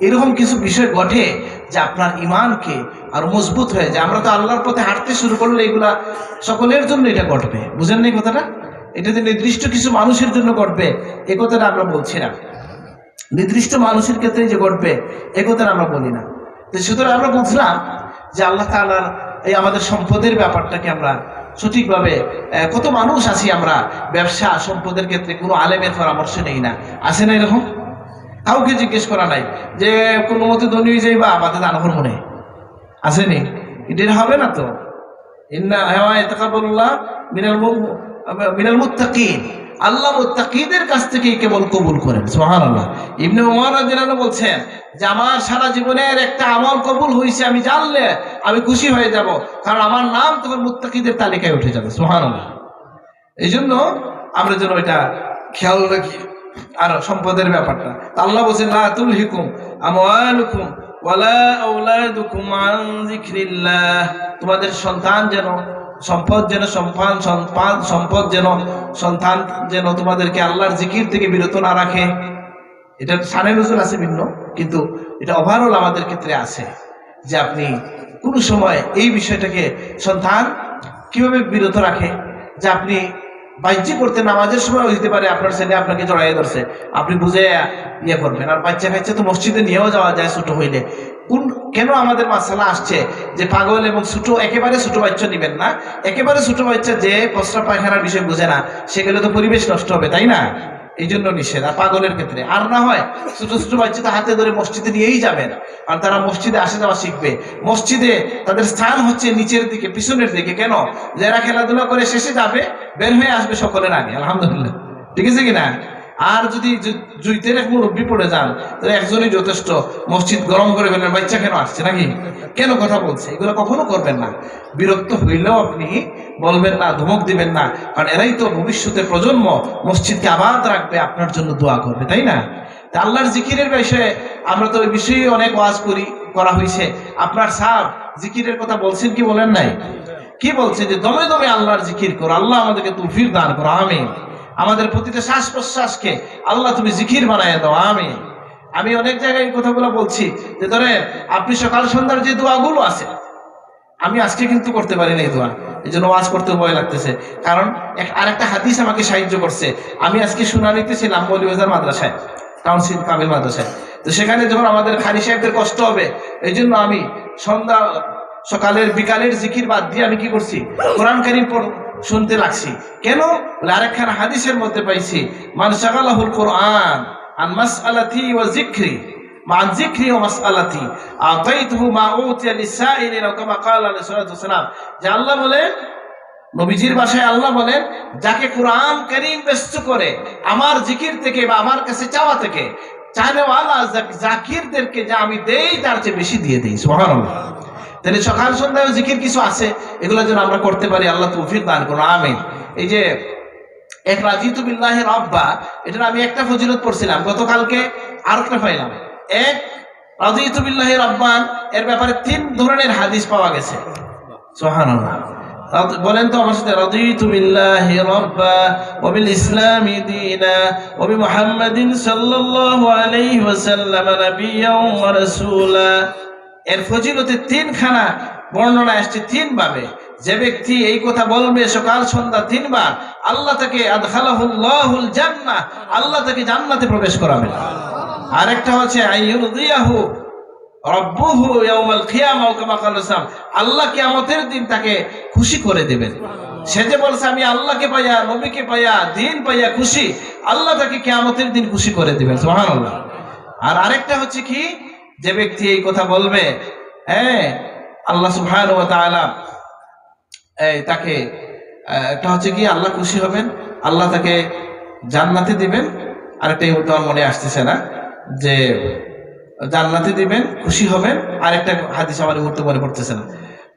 এরকম কিছু বিষয় ঘটে যে আপনার ইমানকে আরো মজবুত হয়ে যায়। আমরা তো আল্লাহর পথে হাঁটতে শুরু করলে এগুলা সকলের জন্য এটা ঘটবে, বুঝেন না এই কথাটা? এটা যে নির্দিষ্ট কিছু মানুষের জন্য ঘটবে এ কথাটা আমরা বলছি না, নির্দিষ্ট মানুষের ক্ষেত্রে যে ঘটবে এ কথাটা আমরা বলি না। তো সুতরাং আমরা বুঝলাম যে আল্লাহ তাআলার এই আমাদের সম্পদের ব্যাপারটাকে আমরা সঠিকভাবে, কত মানুষ আছি আমরা ব্যবসা সম্পদের ক্ষেত্রে কোনো আলেমের পরামর্শ নেই না, আছে না এরকম? কাউকে জিজ্ঞেস করা নাই যে কোনো মতে ধনী হয়ে যাইবা, আমাদের দান করবো না, আসেনি? এটা হবে না তো। ইন্না ইয়াতাকাব্বালুল্লাহ মিনাল মুত্তাকিন, আল্লাহ মুত্তাকিদের কাছ থেকে কেবল কবুল করেন। সুবহানাল্লাহ। ইবনে উমর রাদিয়াল্লাহু আনহু বলছেন যে আমার সারা জীবনের একটা আমল কবুল হয়েছে, আমি জানলে আমি খুশি হয়ে যাব, কারণ আমার নাম তখন মুত্তাকিদের তালিকায় উঠে যাবে। সুবহানাল্লাহ। এই জন্য আমরা যেন এটা খেয়াল রাখি। আর সম্পদের ব্যাপারটা আল্লাহ বলছেন লা তুলহিকুম আমওয়ালুকুম ওয়ালা আওলাদুকুম আন যিকরিল্লাহ, তোমাদের সন্তান যেন, সম্পদ যেন, সন্তান যেন তোমাদেরকে আল্লাহর জিকির থেকে বিরত না রাখে। এটা শানে নজুল আছে ভিন্ন, কিন্তু এটা ওভারঅল আমাদের ক্ষেত্রে আছে যে আপনি কোন সময় এই বিষয়টাকে, সন্তান কিভাবে বিরত রাখে, যে আপনি বাহ্যিক করতে নামাজের সময় হইতে পারে আপনার ছেলে আপনাকে জড়াইয়ে ধরছে, আপনি বুঝে ইয়ে করবেন। আর বাচ্চা কাচ্চা তো মসজিদে নিয়েও যাওয়া যায় ছোট হইলে। কেন আমাদের মাসালা আসছে যে পাগল এবং ছোট, একেবারে ছোট বাচ্চা নিবেন না। একেবারে ছোট বাচ্চা যে প্রস্রাব পায়খানার বিষয় বুঝে না, সেগুলো তো পরিবেশ নষ্ট হবে, তাই না? এই জন্য নিষেধ। আর পাগলের ক্ষেত্রে আর না হয় ছোট ছোট বাচ্চাকে হাতে ধরে মসজিদে নিয়েই যাবেন, আর তারা মসজিদে আসা যাওয়া শিখবে। মসজিদে তাদের স্থান হচ্ছে নিচের দিকে, পিছনের দিকে। কেন? যারা খেলাধুলা করে শেষে যাবে, বের হয়ে আসবে সকলের আগে। আলহামদুলিল্লাহ, ঠিক আছে কিনা? আর যদি জুইতের এক মুরব্বী পড়ে যান, তাহলে একজনই যথেষ্ট। মসজিদ গরম করে ফেলেন, বাচ্চা কেন আসছে নাকি, কেন কথা বলছে, এগুলো কখনো করবেন না। বিরক্ত হইলেও আপনি বলবেন না, ধমক দিবেন না, কারণ এরাই তো ভবিষ্যতের প্রজন্ম, মসজিদকে আবাদ রাখবে, আপনার জন্য দোয়া করবে, তাই না? তা আল্লাহর জিকিরের বিষয়ে আমরা তো ওই বিষয়ে অনেক ওয়াজ করা হয়েছে। আপনার সাহেব জিকিরের কথা বলছেন কি বলেন নাই? কি বলছে? যে দমে দমে আল্লাহর জিকির করো, আল্লাহ আমাদেরকে তৌফিক দান করো, আমিন। আমাদের প্রতিটা শ্বাস প্রশ্বাসকে আল্লাহ তুমি জিকির বানায় দাও, আমিন। আমি অনেক জায়গায় এই কথাগুলো বলছি যে ধরেন আপনি সকাল সন্ধ্যার যে দোয়াগুলো আছে, আমি আজকে কিন্তু করতে পারি না এই দোয়া, এই জন্য ওয়াজ করতে ভয় লাগতেছে। কারণ আরেকটা হাদিস আমাকে সাহায্য করছে। আমি আজকে শুনানিতে ছিলাম মৌলভীবাজার মাদ্রাসায়, টাউনশিপ কামিল মাদ্রাসায়। তো সেখানে যখন আমাদের খালি সাহেবদের কষ্ট হবে, এই জন্য আমি সকালের বিকালের জিকির বাদ দিয়ে আমি কি করছি, কোরআন কারীম শুনতে লাগছি। কেন? আরেকখানা হাদিসের মধ্যে পাইছি, মান শাগালাহুল কোরআন আন মাসআলাতি ওয়া যিকরি মান যিকরি ওয়া মাসআলাতি আতাইতুহু মা উতিয়া লিসাইলিন ওয়া কামা ক্বালা আলাইহিস সালাতু ওয়াস সালাম। যে আল্লাহ বলেন, নবীজির ভাষায় আল্লাহ বলেন, যাকে কোরআন কারীম ব্যস্ত করে আমার জিকির থেকে বা আমার কাছে চাওয়া থেকে, চাইনেওয়ালা জাকিরদেরকে যা আমি দেই তার চেয়ে বেশি দিয়ে দেই। সুবহানাল্লাহ। তাহলে সকাল সন্ধ্যায় জিকির কিছু আছে, এগুলো যেন আমরা করতে পারি, আল্লাহ তৌফিক দান করুন, আমিন। এই যে এক রাজিতু বিল্লাহি রাব্বা, এটা আমি একটা ফজিলত পড়ছিলাম গতকালকে, আরেকটা পাইলাম। এক রাজিতু বিল্লাহি রাব্বান এর ব্যাপারে 3 ধরনের হাদিস পাওয়া গেছে। সুবহানাল্লাহ। বলেন তো আমার সাথে, রাদিতু বিল্লাহি রাব্বা ওয়া বিল ইসলামি দীনা ওয়া বি মুহাম্মাদিন সাল্লাল্লাহু আলাইহি ওয়াসাল্লাম নাবিয়্যান ওয়া রাসূলা। এর ফজিলতে 3 খানা বর্ণনা আসছে 3 ভাবে। যে ব্যক্তি এই কথা বলবে সকাল সন্ধ্যা 3 বার, আল্লাহ তাকে আদখালাহুল্লাহুল জান্নাহ, আল্লাহ তাকে জান্নাতে প্রবেশ করাবেন। আরেকটা হচ্ছে আইয়ুরদিয়াহু রাব্বুহু ইয়াউমাল কিয়ামা ওয়া কামা ক্বালা সাল্লাল্লাহু আলাইহি ওয়াসাল্লাম, আল্লাহ কিয়ামতের দিন তাকে খুশি করে দিবেন। সে যে বলছে আমি আল্লাহকে পাইয়া, নবীকে পাইয়া, দ্বীন পাইয়া খুশি, আল্লাহ তাকে কিয়ামতের দিন খুশি করে দিবেন। সুবহানাল্লাহ। আর আরেকটা হচ্ছে কি, যে ব্যক্তি এই কথা বলবে, আল্লাহ সুবহানাহু ওয়া তাআলা তাকে, একটা হচ্ছে কি আল্লাহ খুশি হবেন, আল্লাহ তাকে জান্নাতে দিবেন। আরেকটা তোমার মনে আসতেছে না, যে জান্নাতে দিবেন, খুশি হবেন। আরেকটা হাদিস আমার মুহূর্তে মনে পড়তেছে না।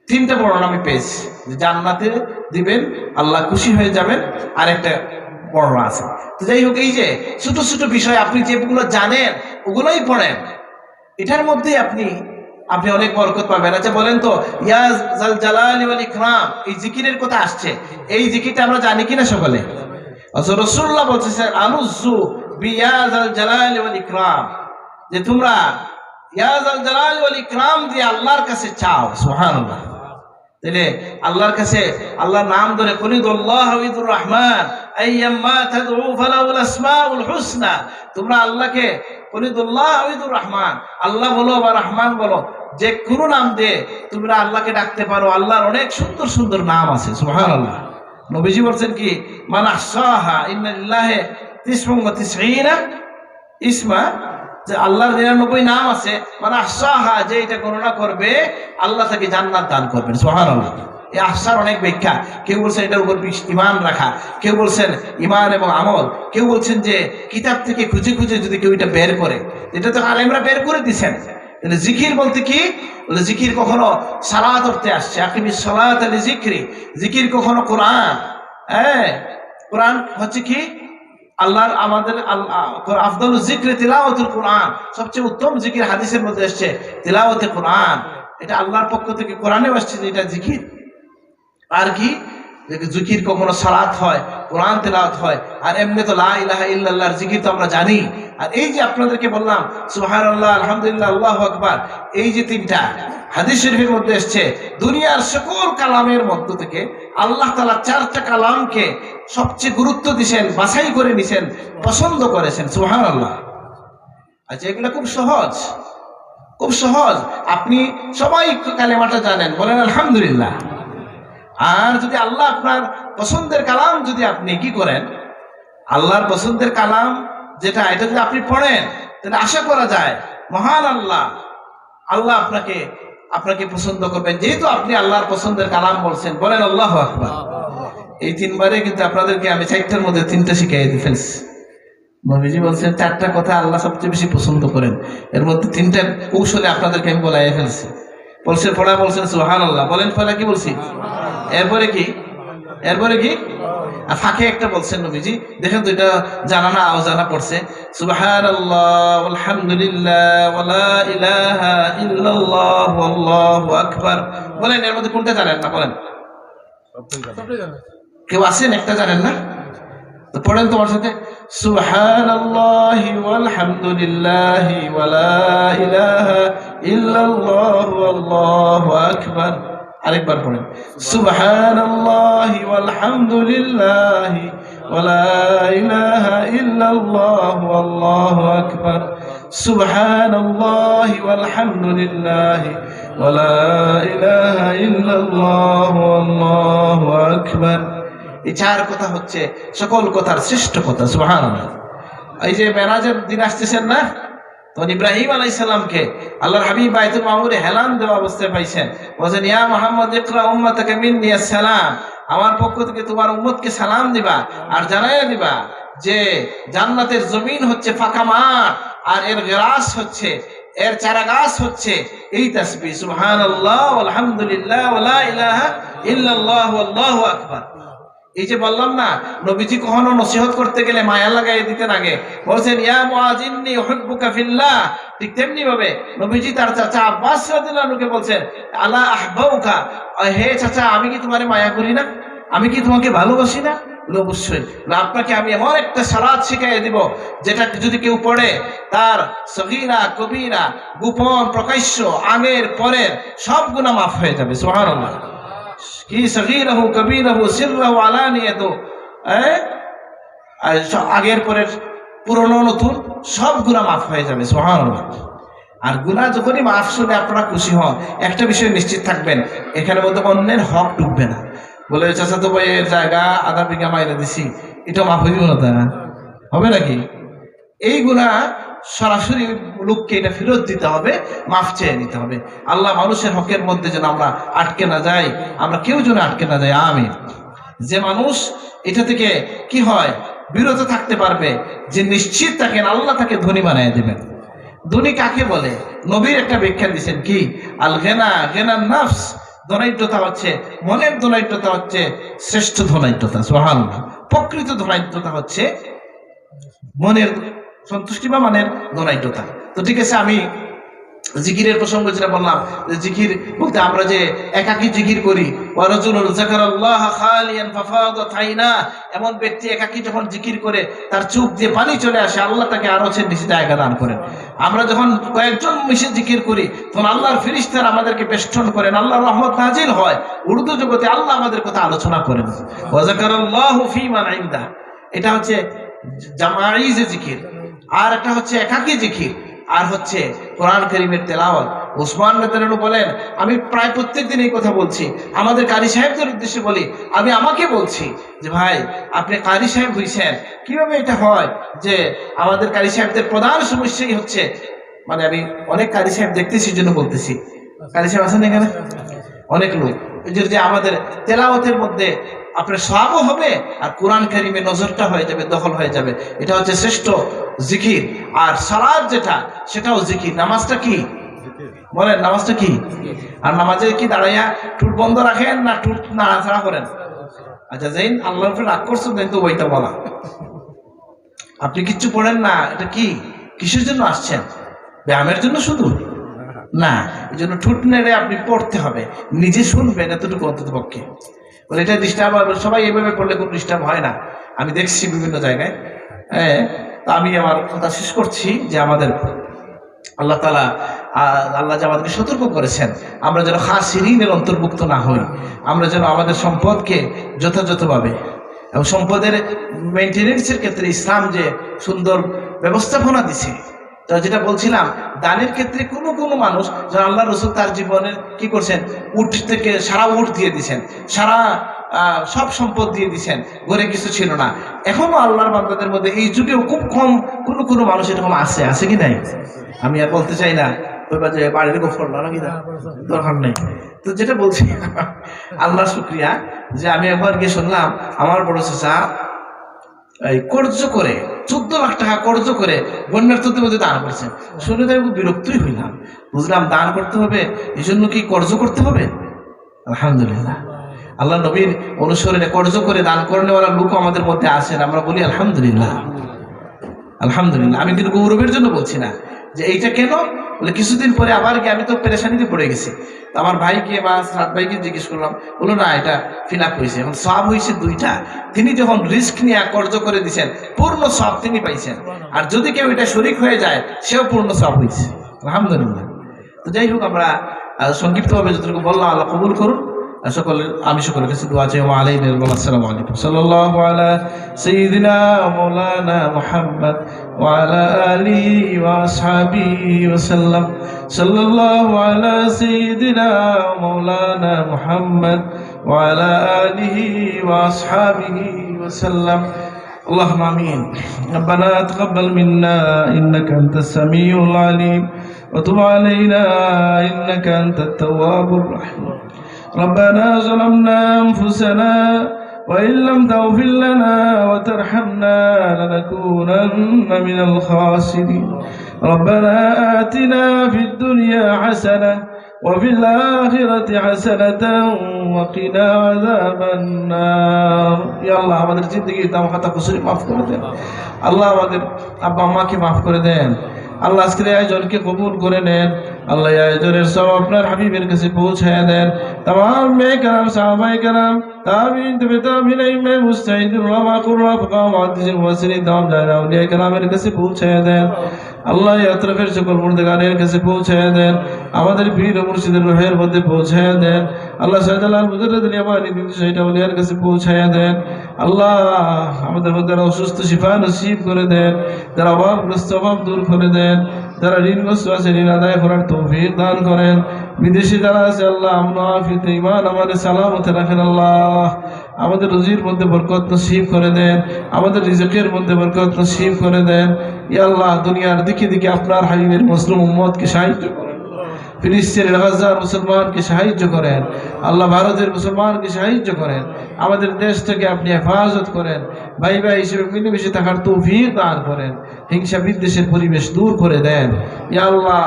3টা বর্ণনা আমি পেয়েছি, যে জান্নাতে দিবেন, আল্লাহ খুশি হয়ে যাবেন, আরেকটা বর্ণনা আছে। তো যাই হোক, এই যে ছোট ছোট বিষয় আপনি যেগুলো জানেন ওগুলোই পড়েন, এটার মধ্যে আপনি অনেক বরকত পাবেন। আচ্ছা বলেন তো, ইয়া জাল জালালি ওয়াল ইকরাম, এই জিকিরের কথা আসছে, এই জিকিরটা আমরা জানি কিনা সকলে? রাসূলুল্লাহ বলতেছেন, আনুযু বিয়া জাল জালালি ওয়াল ইকরাম, যে তোমরা ইয়া জাল জালালি ওয়াল ইকরাম দিয়ে আল্লাহর কাছে চাও। সুবহানাল্লাহ। তাহলে আল্লাহর কাছে আল্লাহর নাম ধরে, কুলিদুল্লাহ ওয়াইদুর রহমান আইয়াম্মা তাদউ ফালাহুল আসমাউল হুসনা, তোমরা আল্লাহকে কুলিদুল্লাহ ওয়াইদুর রহমান, আল্লাহ বলো বা রহমান বলো, যে কোনো নাম দিয়ে তোমরা আল্লাহকে ডাকতে পারো, আল্লাহর অনেক সুন্দর সুন্দর নাম আছে। সুবহানাল্লাহ। নবীজি বলছেন কি, মান আহসাহা ইন্না লিল্লাহি 99 ইসমা, যে আল্লাহর 99 নাম আছে, মানে আহসাহা, যে এটা গণনা করবে আল্লাহ তাকে জান্নাত দান করবেন। সুবহানাল্লাহ। এই আহসার অনেক ব্যাখ্যা, কেউ বলছেন এটার উপর ঈমান রাখা, কেউ বলছেন ঈমান এবং আমল, কেউ বলছেন যে কিতাব থেকে খুঁজে খুঁজে যদি কেউ এটা বের করে, এটা তো আলেমরা বের করে দিচ্ছেন। জিকির বলতে কি, বলে জিকির কখনো সালাত অর্থে আসছে, আকিমিস সালাত লিযিকরি, জিকির কখনো কোরআন। কোরআন হচ্ছে কি আল্লাহর, আমাদের আফদালুজ যিকরি তিলাওয়াতুল কোরআন, সবচেয়ে উত্তম জিকির হাদিসের মধ্যে আসছে তিলাওয়াতে কোরআন। এটা আল্লাহর পক্ষ থেকে কোরআনে আসছে যে এটা জিকির। আর কি, জিকির কখনো সালাত হয়, কোরআন তেলাওয়াত হয়, আর এমনি তো লা ইলাহা ইল্লাল্লাহর জিকির তো আমরা জানি। আর এই যে আপনাদেরকে বললাম সুবহানাল্লাহ, আলহামদুলিল্লাহ, আল্লাহু আকবার, এই যে 3টা হাদিস শরীফের মধ্যে এসছে, দুনিয়ার সকল কালামের মধ্য থেকে আল্লাহ তাআলা 4টা কালামকে সবচেয়ে গুরুত্ব দিয়েছেন, বাছাই করে নিছেন, পছন্দ করেছেন। সুবহানাল্লাহ। আচ্ছা, এগুলো খুব সহজ, খুব সহজ। আপনি সবাই কালেমাটা জানেন, বলেন আলহামদুলিল্লাহ। আর যদি আল্লাহ আপনার পছন্দের কালাম যদি আপনি কি করেন, আল্লাহর পছন্দের কালাম যেটা, এটা যদি আপনি পড়েন তাহলে আশা করা যায় মহান আল্লাহ আল্লাহ আপনাকে পছন্দ করবেন, যেহেতু আপনি আল্লাহর পছন্দের কালাম বলছেন। বলেন আল্লাহু আকবার। এই তিনবারে কিন্তু আপনাদেরকে আমি 4টার মধ্যে 3টা শিখাই দিয়ে ফেলছি। নবীজি বলছেন 4টা কথা আল্লাহ সবচেয়ে বেশি পছন্দ করেন, এর মধ্যে 3টা কৌশলে আপনাদেরকে আমি বলাই ফেলছি। বলছেন সুবহানাল্লাহ। বলেন পড়া কি বলছি? এরপরে কি আর ফাঁকে একটা বলছেন নবীজি, দেখেন তো এটা জানা না অজানা পড়ছে, সুবহানাল্লাহ আলহামদুলিল্লাহ ওয়ালা ইলাহা ইল্লাল্লাহ আল্লাহু আকবার। বলেন এর মধ্যে কোনটা জানেন না? বলেন, কেউ আছেন একটা জানেন না? তো পড়েন তোমার সাথে, সুবহানাল্লাহি ওয়াল হামদুলিল্লাহি ওয়ালা ইলাহা ইল্লাল্লাহু আল্লাহু আকবার। আরেকবার পড়েন, সুবহানাল্লাহি ওয়াল হামদুলিল্লাহি ওয়ালা ইলাহা ইল্লাল্লাহু আল্লাহু আকবার। সুবহানাল্লাহি ওয়াল হামদুলিল্লাহি ওয়ালা ইলাহা ইল্লাল্লাহু আল্লাহু আকবার। এই 4 কথা হচ্ছে সকল কথার শ্রেষ্ঠ কথা। সুবহানাল্লাহ। এই যে মেরাজের দিন আসতেছেন না, তখন ইব্রাহিম আলাইহিস সালামকে আল্লাহর হাবিব বাইতুল মামুরে হেলান দেওয়া অবস্থায় পাইছেন। বলেন, ইয়া মুহাম্মদ ইকরা উম্মাতাকা মিন্নি আসসালাম, আমার পক্ষ থেকে তোমার উম্মতকে সালাম দিবা আর জানাইয়া দিবা যে জান্নাতের জমিন হচ্ছে ফাঁকা মাঠ, আর এর গরাস হচ্ছে, এর চারা গাছ হচ্ছে এই তাসবিহ সুবহানাল্লাহ আলহামদুলিল্লাহ ওয়ালা ইলাহা ইল্লাল্লাহ আল্লাহু আকবার। এই যে বললাম না, নবীজি কখনো নসিহত করতে গেলে মায়া লাগাই দিতেন। আগে বলছেন ইয়া মুআয ইন্নী উহিব্বুকা ফিল্লাহ, ঠিক তেমনি ভাবে নবীজি তার চাচা আব্বাস রাদিয়াল্লাহু আনহুকে বলছেন আলা আহবাউকা, হে চাচা আমি কি তোমারে মায়া করি না, আমি কি তোমাকে ভালোবাসি না? অবশ্যই। আপনাকে আমি এমন একটা সালাত শিখাই দিব যেটা যদি কেউ পড়ে তার সগীরা কবিরা গোপন প্রকাশ্য আগের পরের সব গুনাহ মাফ হয়ে যাবে। সুবহানাল্লাহ। কি সগীরাহু কবীরাহু সিররাহু আলানিয়াতু, আগের পরের পুরনো নতুন সব গুনাহ মাফ হয়ে যাবে। সুবহানাল্লাহ। আর গুনাহ যখনই মাফ শুনে আপনারা খুশি হন, একটা বিষয় নিশ্চিত থাকবেন, এখানে মধ্যে অন্যের হক ঢুকবে না। বলে চাচা তো ভাইয়ের জায়গা আধা বিঘা মাইনে দিছি, এটা মাফ হইব না, তা হবে নাকি? এই গুনাহ সরাসরি লোককে এটা ফেরত দিতে হবে, মাফ চেয়ে নিতে হবে। আল্লাহ মানুষের হকের মধ্যে যেন আমরা আটকে না যাই, আমরা কেউ যেন আটকে না যাই। আমিন। যে মানুষ এটা থেকে কি হয় বিরত থাকতে পারবে, যে নিশ্চিত থাকেন আল্লাহ তাকে ধনী বানিয়ে দেবেন। ধনী কাকে বলে? নবীর একটা ব্যাখ্যা দিয়েছেন কি, আল গিনা গিনান নাফস, ধনাঢ্যতা হচ্ছে মনের ধনাঢ্যতা হচ্ছে শ্রেষ্ঠ ধনাঢ্যতা। সুবহানাল্লাহ। প্রকৃত ধনাঢ্যতা হচ্ছে মনের সন্তুষ্টি বা মনের ধনাঢ্যতা। তো ঠিক আছে, আমি জিকিরের প্রসঙ্গ যেটা বললাম, যে জিকির বলতে আমরা যে একাকী জিকির করি, ওয়ারাজুলুন যাকারাল্লাহ খালিয়ান ফাফাদাত আইনা, এমন ব্যক্তি একাকী যখন জিকির করে তার চোখ দিয়ে পানি চলে আসে, আল্লাহ তাকে আরো বেশি জায়গা দান করেন। আমরা যখন কয়েকজন মিশে জিকির করি তখন আল্লাহর ফেরেশতারা আমাদেরকে বেষ্টন করেন, আল্লাহর রহমত নাজিল হয়। উর্দু জগতে আল্লাহ আমাদের কথা আলোচনা করেন। ওয়া যাকারাল্লাহু ফীমান ইনদা, এটা হচ্ছে জামাঈ জিকির, আর একটা হচ্ছে একাকী জিকির, আর হচ্ছে কোরআন কারীমের তেলাওয়াত। ওসমান রাদিয়াল্লাহু বলেন, আমি প্রায় প্রত্যেক দিন এই কথা বলছি, আমাদের কারি সাহেবদের উদ্দেশ্যে বলি, আমি আমাকে বলছি যে ভাই আপনি কারি সাহেব হইছেন, কিভাবে এটা হয় যে আমাদের কারি সাহেবদের প্রধান সমস্যাই হচ্ছে, মানে আমি অনেক কারি সাহেব দেখতেছি জন্য বলতেছি, কারি সাহেব আছেন এখানে অনেক লোক, যে আমাদের তেলাওয়াতের মধ্যে আপনার সওয়াবও হবে আর কোরআন কারীমে নজরটা হয়ে যাবে, দখল হয়ে যাবে। এটা হচ্ছে শ্রেষ্ঠ জিকির। আর সালাত যেটা, সেটাও জিকির। নামাজটা কি বলেন? নামাজটা কি? আর নামাজে কি দাঁড়াইয়া টুট বন্ধ রাখেন না টুট নাড়াচাড়া করেন? আচ্ছা যেন আল্লাহর উপরে রাগ করছেন কিন্তু ওইটা বলা, আপনি কিচ্ছু পড়েন না, এটা কি কিসের জন্য আসছেন? ব্যায়ামের জন্য শুধু না, এই জন্য ঠুট নেড়ে আপনি পড়তে হবে, নিজে শুনবেন এতটুকু অন্তত পক্ষে। বলে এটা ডিস্টার্ব হবে, সবাই এভাবে পড়লে কোনো ডিস্টার্ব হয় না, আমি দেখছি বিভিন্ন জায়গায়। তা আমি আমার কথা শেষ করছি যে আমাদের আল্লাহ তাআলা যে আমাদেরকে সতর্ক করেছেন, আমরা যেন খাসিরিনের অন্তর্ভুক্ত না হই, আমরা যেন আমাদের সম্পদকে যথাযথভাবে এবং সম্পদের মেনটেনেন্সের ক্ষেত্রে ইসলাম যে সুন্দর ব্যবস্থাপনা দিছে। তো যেটা বলছিলাম, দানের ক্ষেত্রে কোনো কোনো মানুষ যেন আল্লাহ রসুল তার জীবনের কি করছেন, উট থেকে সারা উট দিয়ে দিয়েছেন, সারা সব সম্পদ দিয়ে দিয়েছেন, ঘরে কিছু ছিল না। এখনো আল্লাহর বান্দাদের মধ্যে এই যুগেও খুব কম কোনো মানুষ এরকম আছে কি নাই? আমি আর বলতে চাই না যে বাড়ির গোফর নাকি দরকার নেই। তো যেটা বলছি, আল্লাহ শুক্রিয়া যে আমি একবার গিয়ে শুনলাম আমার বড় চাচা এই কর্জ করে 14 লাখ টাকা কর্জ করে বন্যার্থদের মধ্যে দান করছেন। শুনে তাই খুব বিরক্তই হইলাম, বুঝলাম দান করতে হবে, এই জন্য কি কর্জ করতে হবে? আলহামদুলিল্লাহ, আল্লাহ নবীর অনুসরণে কর্জ করে দান করেনেওয়ালা লোক আমাদের মধ্যে আছেন। আমরা বলি আলহামদুলিল্লাহ, আলহামদুলিল্লাহ। আমি কিন্তু গৌরবের জন্য বলছি না যে এইটা কেন বলে, কিছুদিন পরে আবার গিয়ে আমি তো পেরেশানিতে পড়ে গেছি। তো আমার ভাইকে বা সাত ভাইকে জিজ্ঞেস করলাম, বললো না এটা ফিল আপ হয়েছে, এখন সব হয়েছে 2টা। তিনি যখন রিস্ক নিয়ে কর্জ করে দিচ্ছেন পূর্ণ সব তিনি পাইছেন, আর যদি কেউ এটা শরিক হয়ে যায় সেও পূর্ণ সব হয়েছে। আলহামদুলিল্লাহ। তো যাই হোক, আমরা সংক্ষিপ্তভাবে যতটুকু বললাম আল্লাহ কবুল করুন। আমি সকলের কাছে দোয়া চাই। ওয়া আলাইকুম আসসালামু আলাইকুম। সাল্লাল্লাহু আলা সাইয়্যিদিনা মাওলানা মুহাম্মদ ওয়া আলা আলিহি ওয়া আসহাবিহি ওয়া সাল্লাম। সাল্লাল্লাহু আলা সাইয়্যিদিনা মাওলানা মুহাম্মদ ওয়া আলা আলিহি ওয়া আসহাবিহি ওয়া সাল্লাম। اللهم آمين. ربنا تقبل منا إنك أنت السميع العليم وتب علينا إنك أنت التواب الرحيم. ربنا ظلمنا أنفسنا وإن لم تغفر لنا وترحمنا لنكونن من الخاسرين. ربنا آتنا في الدنيا حسنة وفي الآخرة حسنة وقنا عذاب النار. يا الله আমাদের জিন্দেগির দাম খাতা কুসুরি মাফ করে দেন। আল্লাহ আমাদের আব্বা আম্মাকে মাফ করে দেন। আল্লাহ আজকের আয়োজনকে কবুল করে নেন। আল্লাহ আয়োজনের সব আপনার হাবিবের কাছে পৌঁছায় দেন। तमाम में करम साहबाए करम ताबीन तबे ताबीन इमाम मुस्ताहिद उलमा कुर्रा फका मुहद्दिसिन मुफस्सिरिन तमाम जायरा औलिया কেরামের কাছে পৌঁছায় দেন। আল্লাহ আতরফের সকল মুর্দগানের কাছে পৌঁছায় দেন। আমাদের পীর ও মুর্শিদের রূহের মধ্যে পৌঁছায় দেন। আল্লাহ সাইয়্যিদুল মুজাদ্দিদ ইয়ামানি দিন সেইটা ওলিয়ার কাছে পৌঁছায় দেন। আল্লাহ আমাদের মধ্যে অসুস্থ শিফা নসিব করে দেন। যারা অভাবগ্রস্ত অভাব দূর করে দেন। যারা ঋণগ্রস্ত আছে ঋণ আদায় করার তৌফিক দান করেন। বিদেশি যারা আছে আল্লাহ আমন আফিয়ত ঈমান আমাদের সালামতে রাখেন। আল্লাহ আমাদের রুজির মধ্যে বরকত নসিব করে দেন। আমাদের রিজকের মধ্যে বরকত নসিব করে দেন। ইয়া আল্লাহ দুনিয়ার দিকে দিকে আপনার হাবিবের মুসলিম উম্মতকে সাহায্য করেন। ফিলিস্তিনের গাজার মুসলমানকে সাহায্য করেন। আল্লাহ ভারতের মুসলমানকে সাহায্য করেন। আমাদের দেশ থেকে আপনি হেফাজত করেন। ভাই ভাই হিসেবে মিলেমিশে থাকার তৌফিক দান করেন। হিংসা বিদ্বেষের পরিবেশ দূর করে দেন। ইয়া আল্লাহ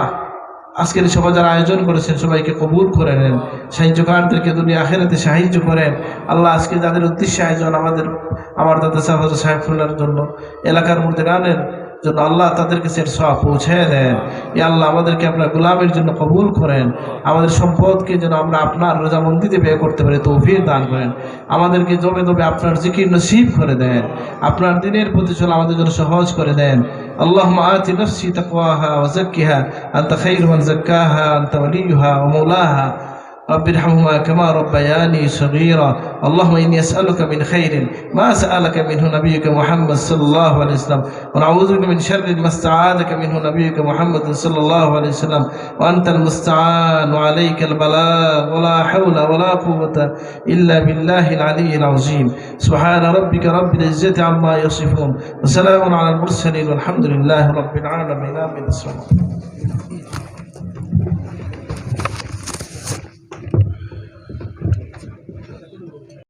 আজকের সভা যারা আয়োজন করেছেন সবাইকে কবুল করে নেন। সাহায্যকারদেরকে দুনিয়া আখিরাতে সাহায্য করেন। আল্লাহ আজকে যাদের উদ্দেশ্যে আয়োজন আমার দাদা সাহেবুল্লাহর জন্য, এলাকার মুর্দেগানের জন্য আল্লাহ তাদের কাছে সওয়াব পৌঁছে দেন। ইয়া আল্লাহ আমাদেরকে আপনার গোলামের জন্য কবুল করেন। আমাদের সম্পদকে যেন আমরা আপনার রজামন্দিতে ব্যয় করতে পারি তৌফিক দান করেন। আমাদেরকে জমে জমে আপনার জিকির নসিব করে দেন। আপনার দিনের প্রতি চলা আমাদের জন্য সহজ করে দেন। اللهم آت نفسي تقواها وزكها أنت خير من زكاها أنت وليها ومولاها رب ارحمهما كما ربياني صغيرا. اللهم إني أسألك من خير ما سألك منه نبيك محمد صلى الله عليه وسلم ونعوذ بك من شر ما استعاذك منه نبيك محمد صلى الله عليه وسلم وأنت المستعان وعليك البلاغ ولا حول ولا قوة إلا بالله العلي العظيم. سبحان ربك رب العزة عما يصفون وسلام على المرسلين والحمد لله رب العالمين. آمين.